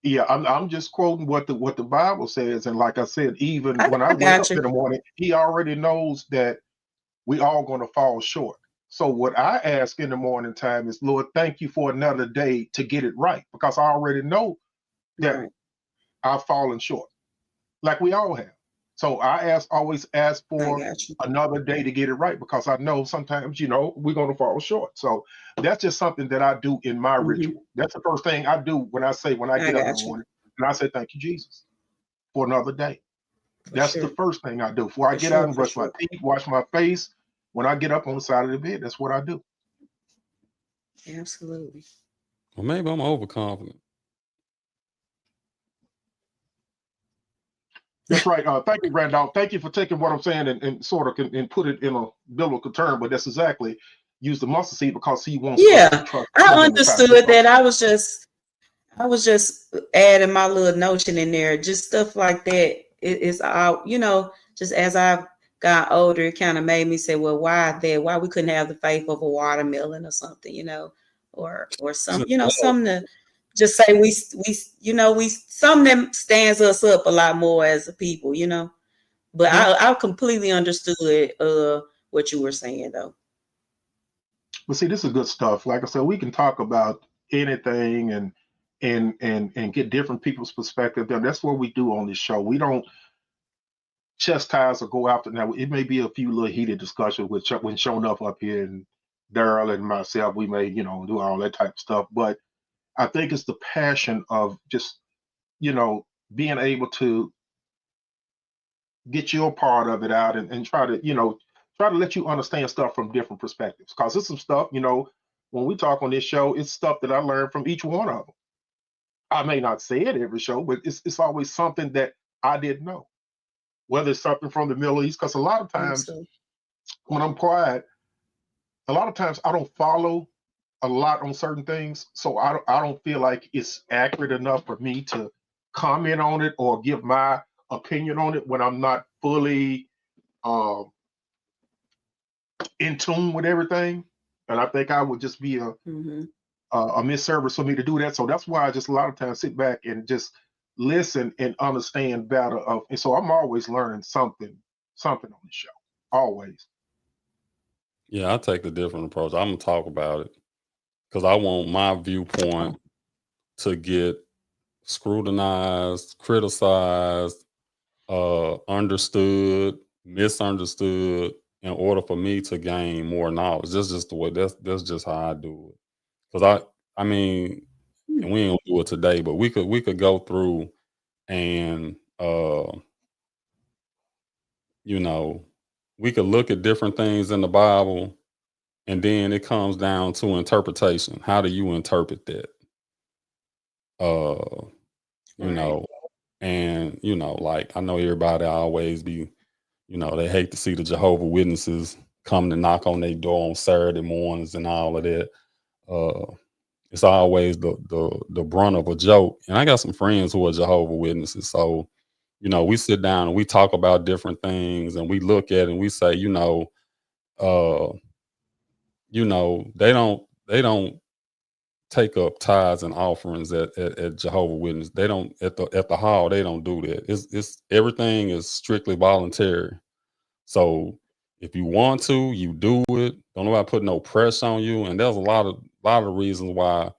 yeah. I'm just quoting what the Bible says, and like I said, even when I I wake got up in you. the morning, He already knows that we all going to fall short. So what I ask in the morning time is, Lord, thank you for another day to get it right, because I already know that Right. I've fallen short, like we all have. So always ask I for got you. another day to get it right, because I know sometimes, we're going to fall short. So that's just something that I do in my Hmm. ritual. That's the first thing I do when I I get up in the got you. morning, and I say, thank you, Jesus, for another day. For That's the sure. first thing I do before I For get out sure. and For brush my sure. teeth, wash my face. When I get up on the side of the bed, that's what I do. Absolutely. well, maybe I'm overconfident. That's right. Thank you, Randolph. Thank you for taking what I'm saying and sort of and put it in a biblical term. But that's exactly, use the mustard seed, because He wants us to Yeah, trust I Him in the time to understood come. that. I was just adding my little notion in there. Just stuff like that. It's all, just as I've got older, it kind of made me say, well, why that? Why we couldn't have the faith of a watermelon or something, or some, something to just say we something that stands us up a lot more as a people. But Yeah. I completely understood what you were saying though. But see, this is good stuff. Like I said, we can talk about anything and get different people's perspective. That's what we do on this show. We don't chastise or go after. Now, it may be a few little heated discussions when showing up here, and Daryl and myself, we may, do all that type of stuff. But I think it's the passion of just, you know, being able to get your part of it out and try to, try to let you understand stuff from different perspectives. Because there's some stuff, when we talk on this show, it's stuff that I learned from each one of them. I may not say it every show, but it's always something that I didn't know. Whether it's something from the Middle East, because a lot of times So, when I'm quiet, a lot of times I don't follow a lot on certain things, so I don't feel like it's accurate enough for me to comment on it or give my opinion on it when I'm not fully in tune with everything. And I think I would just be a misservice for me to do that. So that's why I just a lot of times sit back and just listen and understand better. And so I'm always learning something on the show. Always. Yeah, I take the different approach. I'm gonna talk about it because I want my viewpoint to get scrutinized, criticized, understood, misunderstood, in order for me to gain more knowledge. That's just the way. That's just how I do it. Because I mean, and we ain't gonna do it today, but we could go through and you know, we could look at different things in the Bible, and then it comes down to interpretation. How do you interpret that? You Right. know, and like I know everybody always be, they hate to see the Jehovah Witnesses come to knock on their door on Saturday mornings and all of that. It's always the brunt of a joke. And I got some friends who are Jehovah Witnesses, so we sit down and we talk about different things, and we look at it and we say, they don't take up tithes and offerings at Jehovah Witness. They don't at the hall. They don't do that. It's everything is strictly voluntary. So if you want to, you do it. Don't nobody put no pressure on you. And there's a lot of reasons why.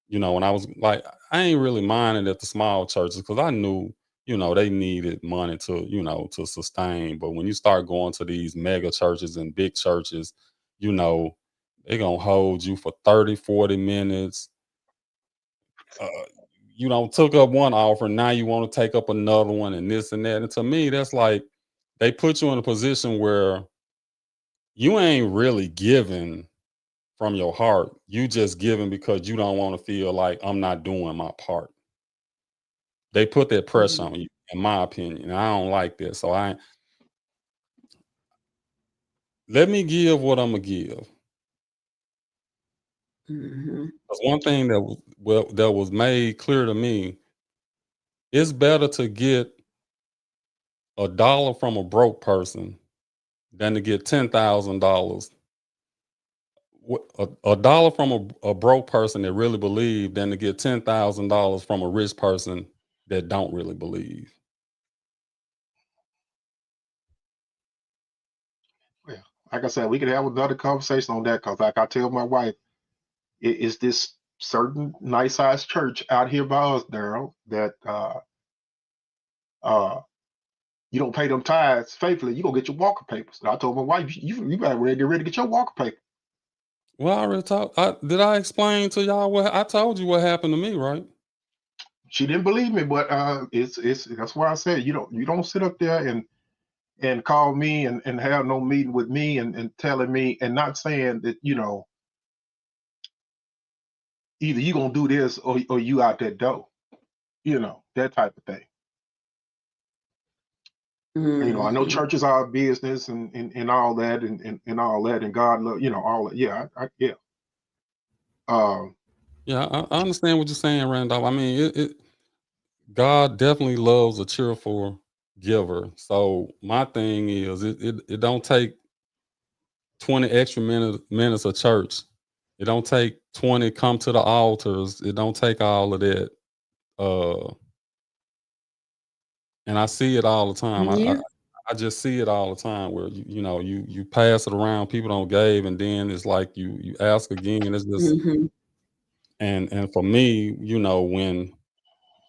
When I was like, I ain't really minding at the small churches because I knew, they needed money to sustain. But when you start going to these mega churches and big churches, they're going to hold you for 30, 40 minutes. Took up one offering. Now you want to take up another one and this and that. And to me, that's like they put you in a position where you ain't really giving from your heart. You just giving because you don't want to feel like I'm not doing my part. They put that pressure on you, in my opinion. And I don't like that. So let me give what I'm gonna give. Because one thing that was made clear to me, it's better to get $1 from a broke person than to get $10,000. $1 from a broke person that really believe than to get $10,000 from a rich person that don't really believe. Yeah. Like I said, we could have another conversation on that because, like I tell my wife, it is this certain nice sized church out here by us, Daryl, that you don't pay them tithes faithfully, you gonna get your walker papers. And I told my wife, you better get ready to get your walker paper. Well, I already talked. Did I explain to y'all what I told you what happened to me, right? She didn't believe me, but it's that's why I said you don't sit up there and call me and have no meeting with me and telling me and not saying that either you gonna do this or you out that door, that type of thing. I know churches are a business and all that and all that and God love all that. Yeah, yeah. Yeah, I understand what you're saying, Randolph. I mean, God definitely loves a cheerful giver. So my thing is, it don't take 20 extra minutes of church. It don't take 20 come to the altars. It don't take all of that. And I see it all the time. Yeah. I just see it all the time where you pass it around, people don't give, and then it's like you ask again. It's just and for me, when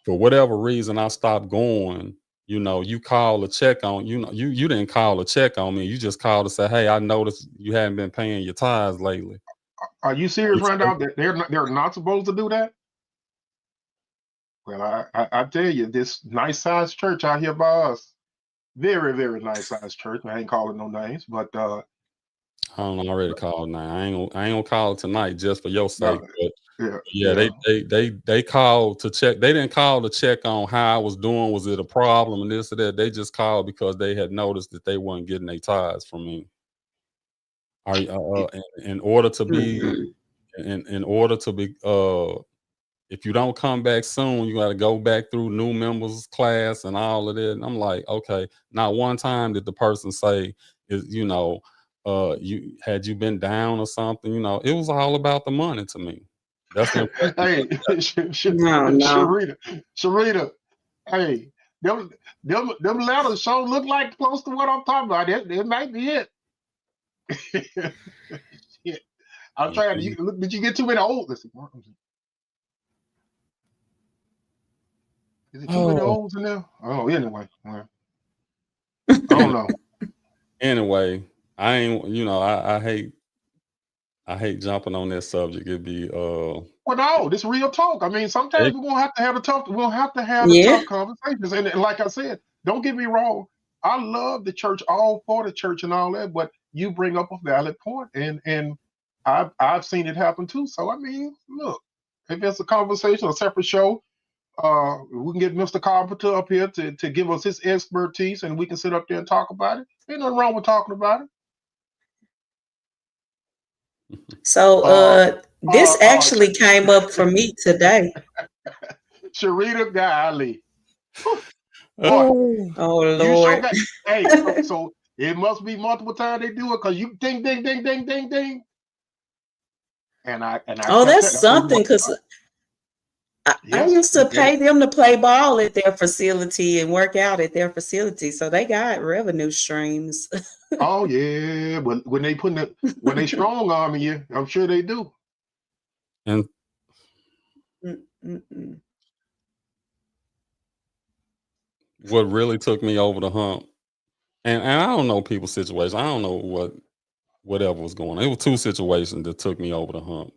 for whatever reason I stopped going, you call a check on, you didn't call a check on me. You just called to say, hey, I noticed you haven't been paying your tithes lately. Are you serious, Randolph? That they're not supposed to do that? Well, I tell you, this nice sized church out here by us, very, very nice sized church. I ain't calling no names, but I don't know, I already called now. I ain't gonna call it tonight just for your sake. But yeah. They called to check. They didn't call to check on how I was doing. Was it a problem and this or that? They just called because they had noticed that they weren't getting their tithes from me. In order to be if you don't come back soon, you got to go back through new members class and all of that. And I'm like, okay, not one time did the person say, is you been down or something, it was all about the money to me. That's the impression. Hey, No, no. Sharita, hey, them letters sure look like close to what I'm talking about. It might be it. Shit. I'm trying to. Look, did you get too many old? Let's see. Is it too many olds in there? Oh, anyway. I don't know. Anyway, I ain't. I hate jumping on that subject. It'd be Well, no, this real talk. I mean, sometimes we're gonna have to have the Yeah. tough conversations. And like I said, don't get me wrong. I love the church, all for the church and all that, but you bring up a valid point, and I've seen it happen too. So I mean, look, if it's a conversation, a separate show, we can get Mr. Carpenter up here to give us his expertise, and we can sit up there and talk about it. Ain't nothing wrong with talking about it. So this actually came up for me today. Sharita Golly. Oh Lord. Hey, so it must be multiple times they do it because you ding, ding, ding, ding, ding, ding. And I that's something, because I used to pay them to play ball at their facility and work out at their facility, so they got revenue streams. Oh yeah, but when they strong arming you, I'm sure they do. And what really took me over the hump, and I don't know people's situations. I don't know whatever was going on. It was two situations that took me over the hump,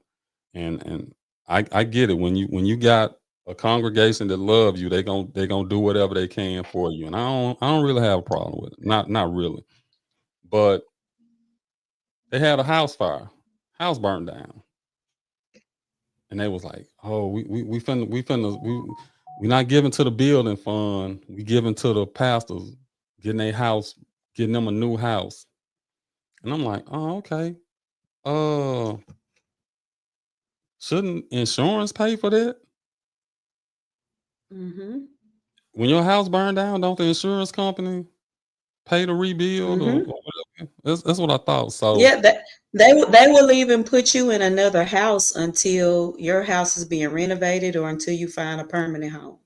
and I get it. When you got a congregation that love you, they gonna do whatever they can for you, and I don't really have a problem with it. Not really, but they had a house fire, house burned down, and they was like, "Oh, we not giving to the building fund. We giving to the pastors, getting a house, getting them a new house." And I'm like, "Oh, okay. Shouldn't insurance pay for that? Mm-hmm. When your house burned down, don't the insurance company pay to rebuild or whatever?" That's what I thought. So Yeah, they will even put you in another house until your house is being renovated or until you find a permanent home.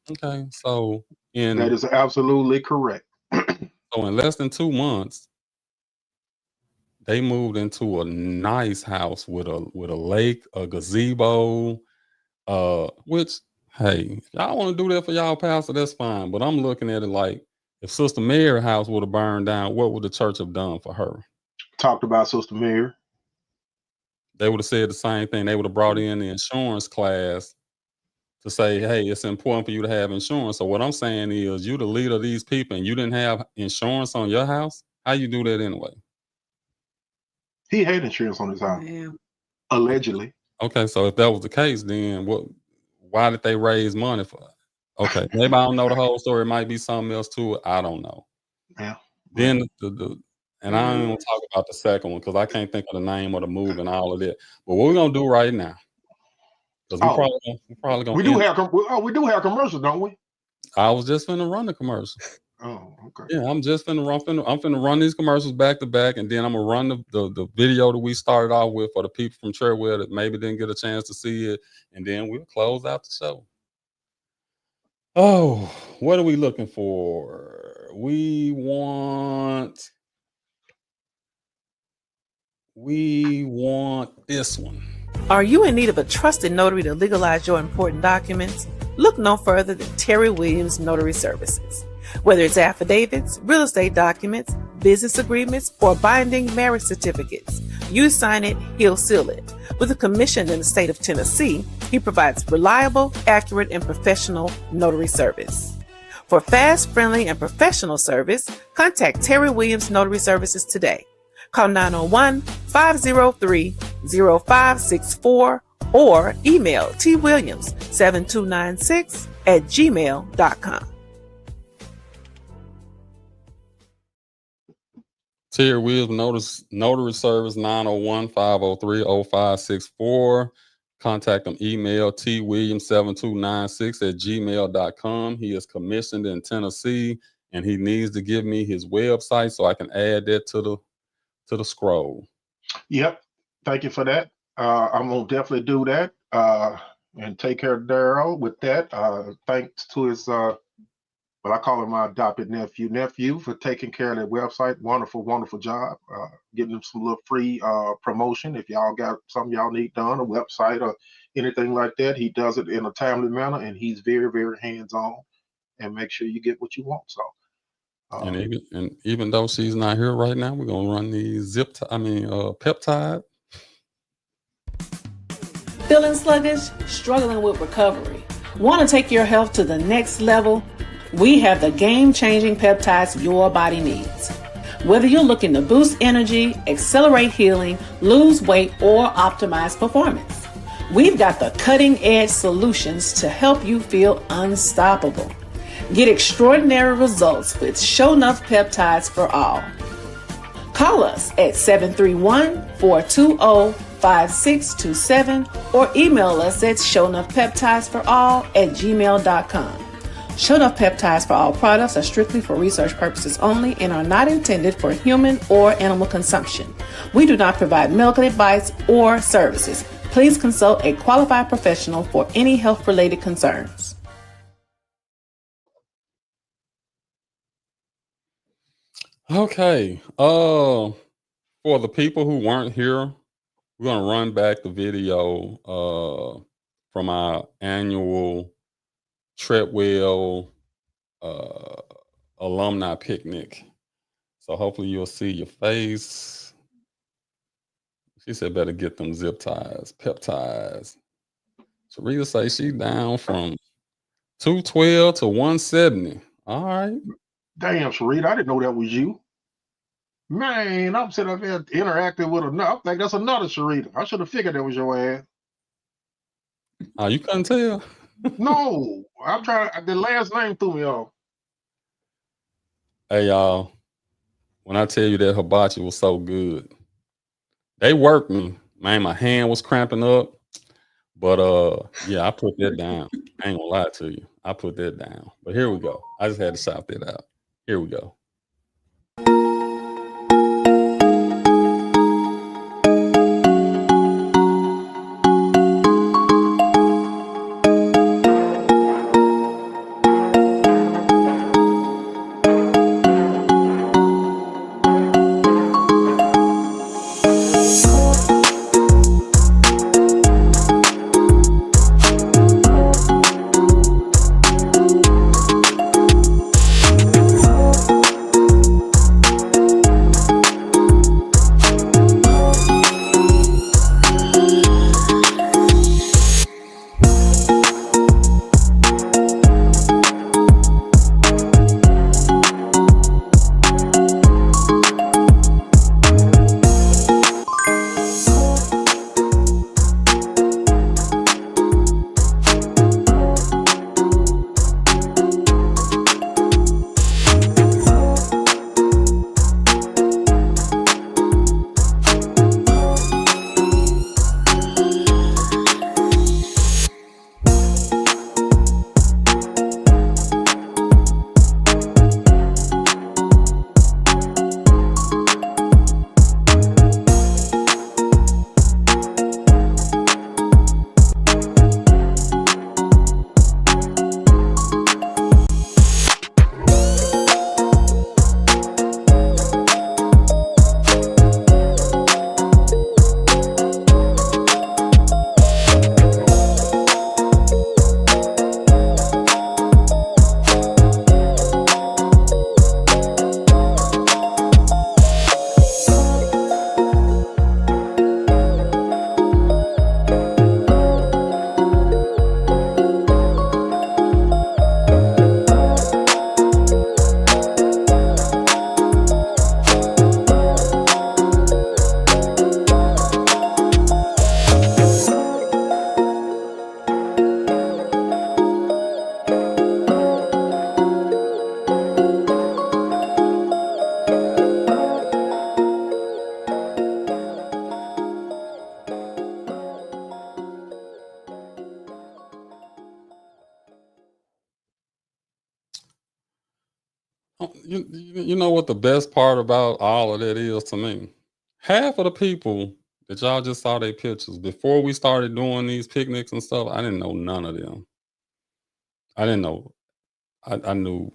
okay, so That is absolutely correct. so in less than 2 months, they moved into a nice house with a lake, a gazebo, which, hey, if y'all want to do that for y'all pastor, that's fine. But I'm looking at it like, if Sister Mary's house would have burned down, what would the church have done for her? Talked about Sister Mary. They would have said the same thing. They would have brought in the insurance class to say, hey, it's important for you to have insurance. So what I'm saying is, you the leader of these people and you didn't have insurance on your house. How you do that anyway? He had insurance on his house, Yeah. allegedly. Okay, so if that was the case, then why did they raise money for it? Okay, maybe I don't know the whole story. It might be something else to it. I don't know. Yeah. Then and I don't want to talk about the second one because I can't think of the name of the movie and all of that. But what we're gonna do right now, because we probably gonna we do have commercials, don't we? I was just finna run the commercial. Oh, okay. Yeah, I'm just finna run these commercials back to back, and then I'm gonna run the video that we started off with for the people from Cherwell that maybe didn't get a chance to see it, and then we'll close out the show. Oh, what are we looking for? We want this one. Are you in need of a trusted notary to legalize your important documents? Look no further than Terry Williams Notary Services. Whether it's affidavits, real estate documents, business agreements, or binding marriage certificates, you sign it, he'll seal it. With a commission in the state of Tennessee, he provides reliable, accurate, and professional notary service. For fast, friendly, and professional service, contact Terry Williams Notary Services today. Call 901-503-0564 or email twilliams7296@gmail.com. Terry Williams Notary Service, 901-503-0564. contact him, email twilliams7296@gmail.com. He is commissioned in Tennessee, and he needs to give me his website so I can add that to the scroll. Yep. Thank you for that. I'm gonna definitely do that. And take care of Daryl with that. Thanks to his well, I call him my adopted nephew for taking care of that website. Wonderful job. Getting him some little free promotion. If y'all got something y'all need done, a website or anything like that, he does it in a timely manner, and he's very hands-on and make sure you get what you want. So And even though she's not here right now, we're gonna run these peptide. Feeling sluggish? Struggling with recovery? Want to take your health to the next level? We have the game-changing peptides your body needs. Whether you're looking to boost energy, accelerate healing, lose weight, or optimize performance, we've got the cutting-edge solutions to help you feel unstoppable. Get extraordinary results with Shonuff Peptides for All. Call us at 731-420-5627 or email us at shownuffpeptidesforall@gmail.com. Shonuff Peptides for All products are strictly for research purposes only and are not intended for human or animal consumption. We do not provide medical advice or services. Please consult a qualified professional for any health-related concerns. Okay. For the people who weren't here, we're gonna run back the video from our annual Treadwell alumni picnic. So hopefully you'll see your face. She said better get them zip ties, peptides. Sharita say she down from 212 to 170. All right. damn, Sharita, I didn't know that was you. Man, I'm sitting up there interacting with another. I think that's another Sharita. I should have figured that was your ass. Oh, you couldn't tell? No, I'm trying. The last name threw me off. Hey, y'all. When I tell you that hibachi was so good, they worked me. Man, my hand was cramping up. But yeah, I put that down. I ain't gonna lie to you. I put that down. But here we go. I just had to shout that out. Here we go. You know what the best part about all of that is to me? Half of the people that y'all just saw their pictures before we started doing these picnics and stuff, I didn't know none of them. I didn't know. I knew,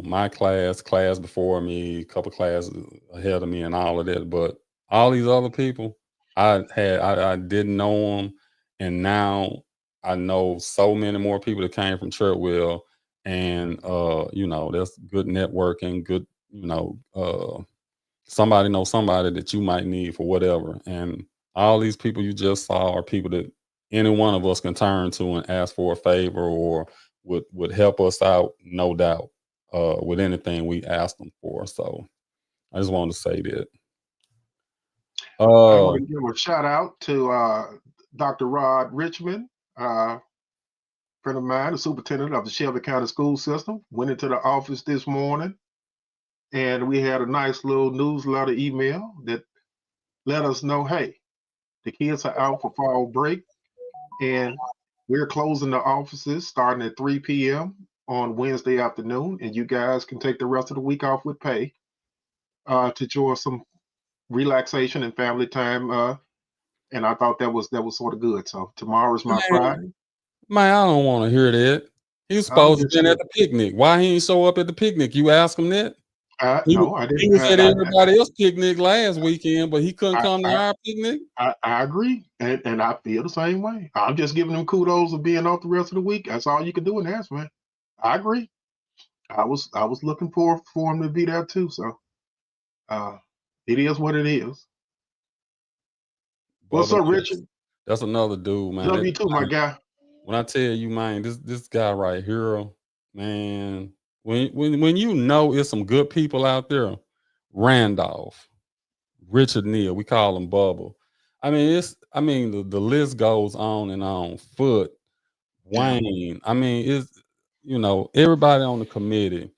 my class before me, a couple classes ahead of me, and all of that. But all these other people, I didn't know them, and now I know so many more people that came from Churchwell, and that's good networking, good, somebody knows somebody that you might need for whatever, and all these people you just saw are people that any one of us can turn to and ask for a favor or would help us out, no doubt, with anything we ask them for. So I just wanted to say that. I want to give a shout out to Dr. Rod Richmond, friend of mine, the superintendent of the Shelby County School System. Went into the office this morning, and we had a nice little newsletter email that let us know, hey, the kids are out for fall break, and we're closing the offices starting at 3 p.m. on Wednesday afternoon, and you guys can take the rest of the week off with pay to enjoy some relaxation and family time. And I thought that was sort of good. So tomorrow's my Friday. Man, I don't want to hear that. He's supposed to be at the picnic. Why he ain't show up at the picnic? You ask him that? No, I didn't. He was at everybody else's picnic last weekend, but he couldn't come to our picnic. I agree, and I feel the same way. I'm just giving him kudos of being off the rest of the week. That's all you can do in that, man. I agree. I was looking for him to be there too. So it is what it is. What's up, Richard? That's another dude, man. Love you too, my guy. When I tell you, man, this guy right here, man. When you know it's some good people out there, Randolph, Richard Neal, we call him Bubba. I mean, the list goes on and on. Foot, Wayne. I mean, it's everybody on the committee.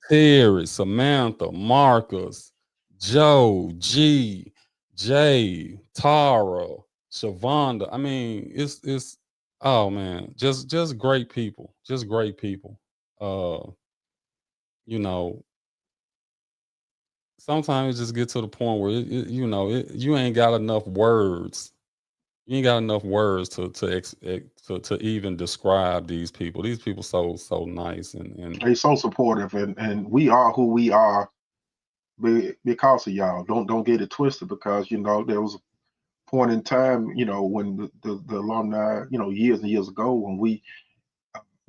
Terry, Samantha, Marcus, Joe, G, Jay, Tara, Shavonda. I mean, it's oh man, just great people. Just great people. Sometimes it just get to the point where you ain't got enough words. You ain't got enough words to even describe these people. These people so nice and they so supportive, and we are who we are because of y'all. Don't get it twisted, because there was a point in time, when the alumni, years and years ago, when we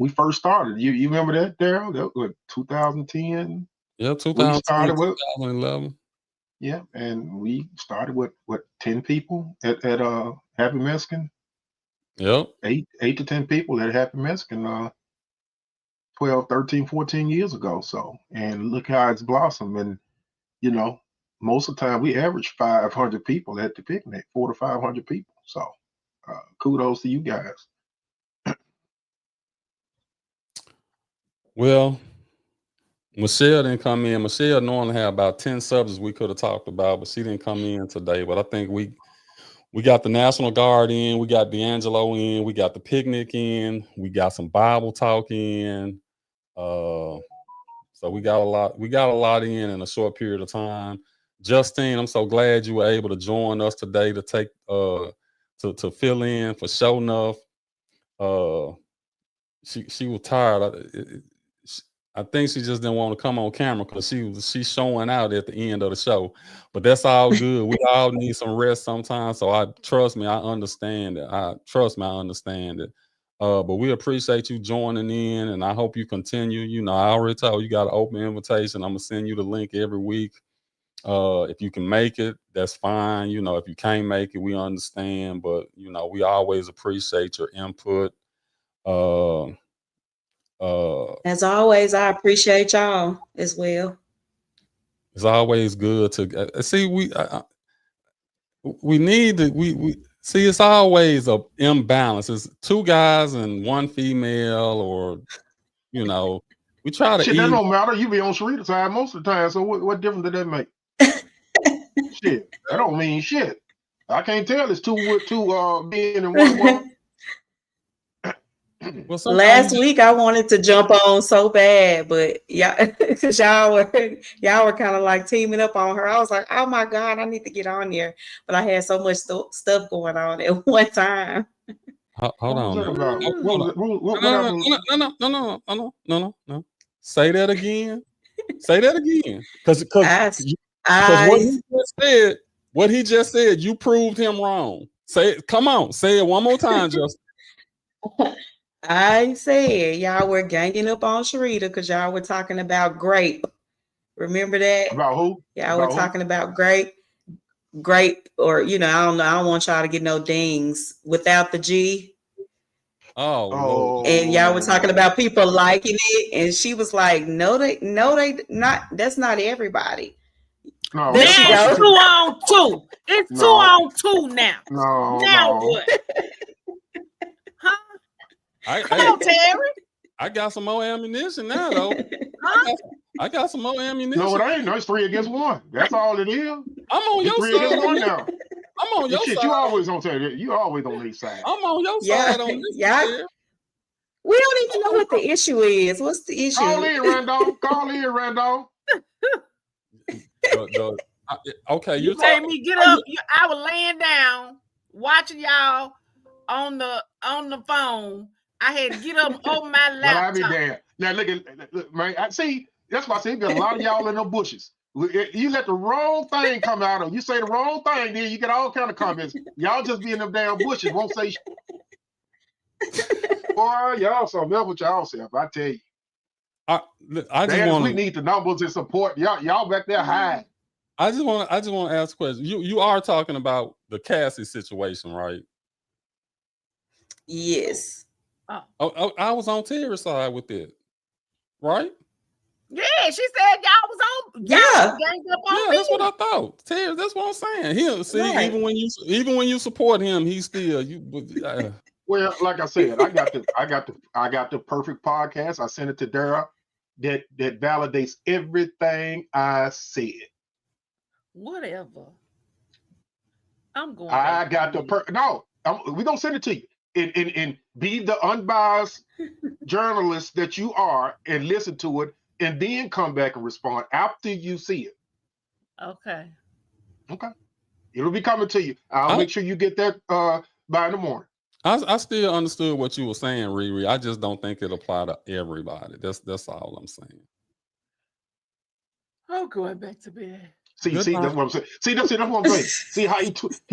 first started. You remember that, Daryl? That was 2010. Yeah, 2011. Yeah, and we started with 10 people at Happy Mexican. Yep. 8 to 10 people at Happy Mexican 12, 13, 14 years ago. So, and look how it's blossomed. And most of the time we average 500 people at the picnic, 400 to 500 people. So kudos to you guys. Well, Michelle didn't come in. Michelle normally had about 10 subjects we could have talked about, but she didn't come in today. But I think we got the National Guard in, we got D'Angelo in, we got the picnic in, we got some Bible talk in. So we got a lot in a short period of time. Justine, I'm so glad you were able to join us today to take to fill in for Show Enough. She was tired. I think she just didn't want to come on camera because she's showing out at the end of the show. But that's all good. We all need some rest sometimes. So I understand it. I understand it. But we appreciate you joining in, and I hope you continue. I already told you got an open invitation. I'm gonna send you the link every week. If you can make it, that's fine. If you can't make it, we understand. But we always appreciate your input. As always, I appreciate y'all as well. It's always good to see. We need to we see. It's always a imbalance. It's two guys and one female, or we try to. Shit, that don't matter. You be on Sharita's side most of the time. So what difference did that make? Shit, that don't mean shit. I can't tell it's two being in one woman. Well, Last sometimes week I wanted to jump on so bad, but yeah, because y'all were kind of like teaming up on her. I was like, oh my God, I need to get on there, but I had so much stuff going on at one time. hold What was on that now. about? Hold What on. was it? What No, happened? no. Say that again. Say that again. Because I, what he just said, you proved him wrong. Say it. Come on. Say it one more time, Justin. I said y'all were ganging up on Sharita because y'all were talking about grape. Remember that? About who? Y'all were talking about grape, or I don't know. I don't want y'all to get no dings without the G. Oh, Lord. And y'all were talking about people liking it, and she was like, "No, they not. That's not everybody." No, There that's she not go. the Two on two. It's No. 2 on 2 now. No, Now no. what? Huh? Come on, Terry. I got some more ammunition now, though. Huh? I got some more ammunition. No, it ain't. No, it's 3 against 1. That's all it is. I'm on It's your 3 against side. 1 now. I'm on your Shit, side. you always on that. You always on their side. I'm on your Yeah, side on this. yeah. here. We don't even know what the issue is. What's the issue? Call in, Randolph. Call in, Randolph. Okay, You made me get up. I was laying down watching y'all on the phone. I had to get up on my Well, I laptop. be damned. Now look, man. I see. That's why I say there's a lot of y'all in the bushes. You let the wrong thing come out of you. Say the wrong thing, then you get all kind of comments. Y'all just be in them damn bushes. Won't say. Boy, y'all something else with y'all self. I tell you. I just want we need the numbers and support. Y'all back there high. I just want to ask a question. You are talking about the Cassie situation, right? Yes. Oh, I was on Terry's side with it, right? Yeah, she said y'all was on. Yeah. Ganged up on Yeah, me. that's what I thought. Terry, that's what I'm saying. He'll see Right. even when you support him, he's still you. Well, like I said, I got the perfect podcast. I sent it to Dara that validates everything I said. Whatever. I'm going. I got the no. We're gonna send it to you and be the unbiased journalist that you are and listen to it and then come back and respond after you see it. Okay. It'll be coming to you. I'll make sure you get that by the morning. I still understood what you were saying, Riri. I just don't think it apply to everybody. That's all I'm saying. I'm going back to bed. See, that's what I'm saying. See, that's what I'm saying. See how he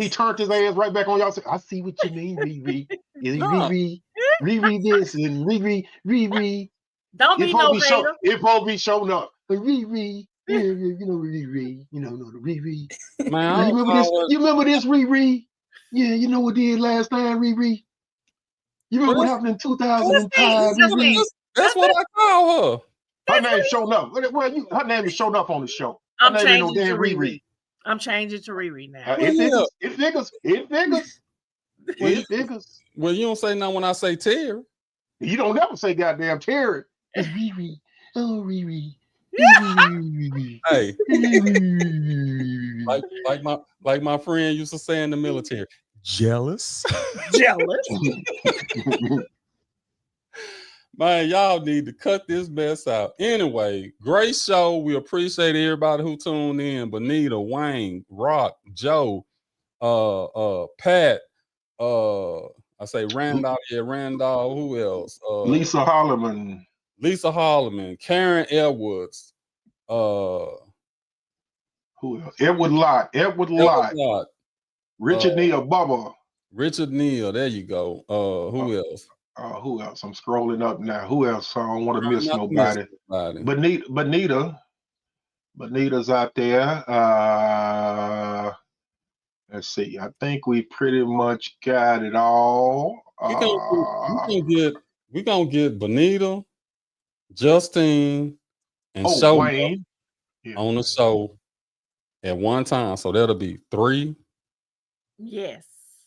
turned his ass right back on y'all. I see what you mean, Riri. Riri this and Riri. Don't be no hater. It won't be showing up. Riri, you know Riri, the Riri. Man, you remember this Riri? Yeah, you know what did last time, Riri? You remember what happened in 2005, Riri? That's what I call her. Her name showing up. Well, her name is showing up on the show. I'm changing to Riri. I'm changing to Riri now. It figures. Well, you don't say nothing when I say Terry. You don't never say goddamn Terry. It's Riri. Oh, Riri. Hey, like my friend used to say in the military, jealous. Man, y'all need to cut this mess out. Anyway, great show. We appreciate everybody who tuned in. Bonita, Wayne, Rock, Joe, Pat, I say Randolph. Yeah, Randolph. Who else? Lisa Holloman, Karen Edwards. Who else? Edward Lott. Richard Neal, Bubba. Richard Neal. There you go. Who else? Who else? I'm scrolling up now. Who else? I don't want to miss nobody. Bonita's out there. Let's see. I think we pretty much got it all. We're gonna get Bonita, Justine, and Wayne on the show at one time. So that'll be 3. Yes.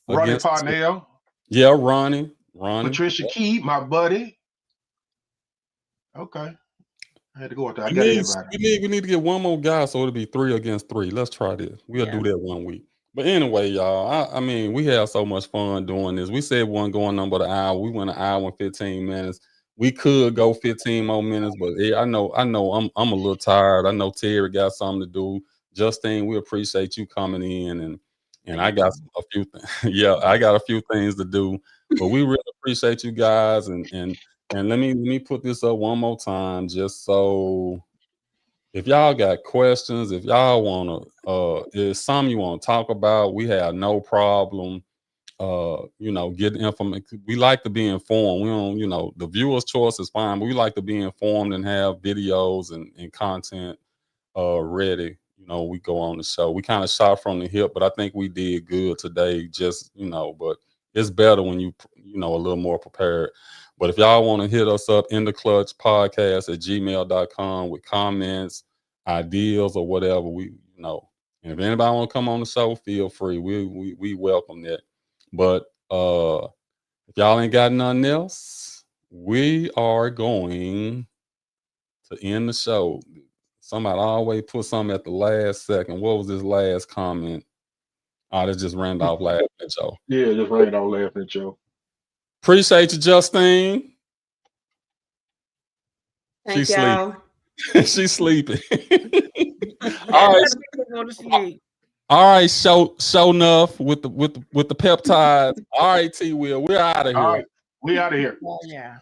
Ronnie Parnell. Yeah, Ronnie. Patricia Key, my buddy. Okay. I had to go out there. We need to get one more guy, so it'll be 3 against 3. Let's try this. We'll do that one week. But anyway, y'all, I mean, we had so much fun doing this. We said we weren't going on but an hour. We went an hour and 15 minutes. We could go 15 more minutes, but I know I'm a little tired. I know Terry got something to do. Justine, we appreciate you coming in, and I got a few yeah, I got a few things to do. But we really appreciate you guys, and let me put this up one more time, just so if y'all got questions, if y'all want to, is something you want to talk about, we have no problem. Get information. We like to be informed. We don't, the viewer's choice is fine, but we like to be informed and have videos and content ready. We go on the show. We kind of shot from the hip, but I think we did good today. Just, but it's better when you a little more prepared. But if y'all want to hit us up in the clutch podcast at gmail.com with comments, ideas, or whatever, and if anybody want to come on the show, feel free. We welcome that. But if y'all ain't got nothing else, we are going to end the show. Somebody always put something at the last second. What was his last comment? Oh, that's just Randolph laughing at y'all. Yeah, just Randolph laughing at y'all. Appreciate you, Justine. Thank y'all. She's sleeping. All right. All right, show enough with the peptides. All right, T Will, we're out of here. All right, we out of here. Yeah.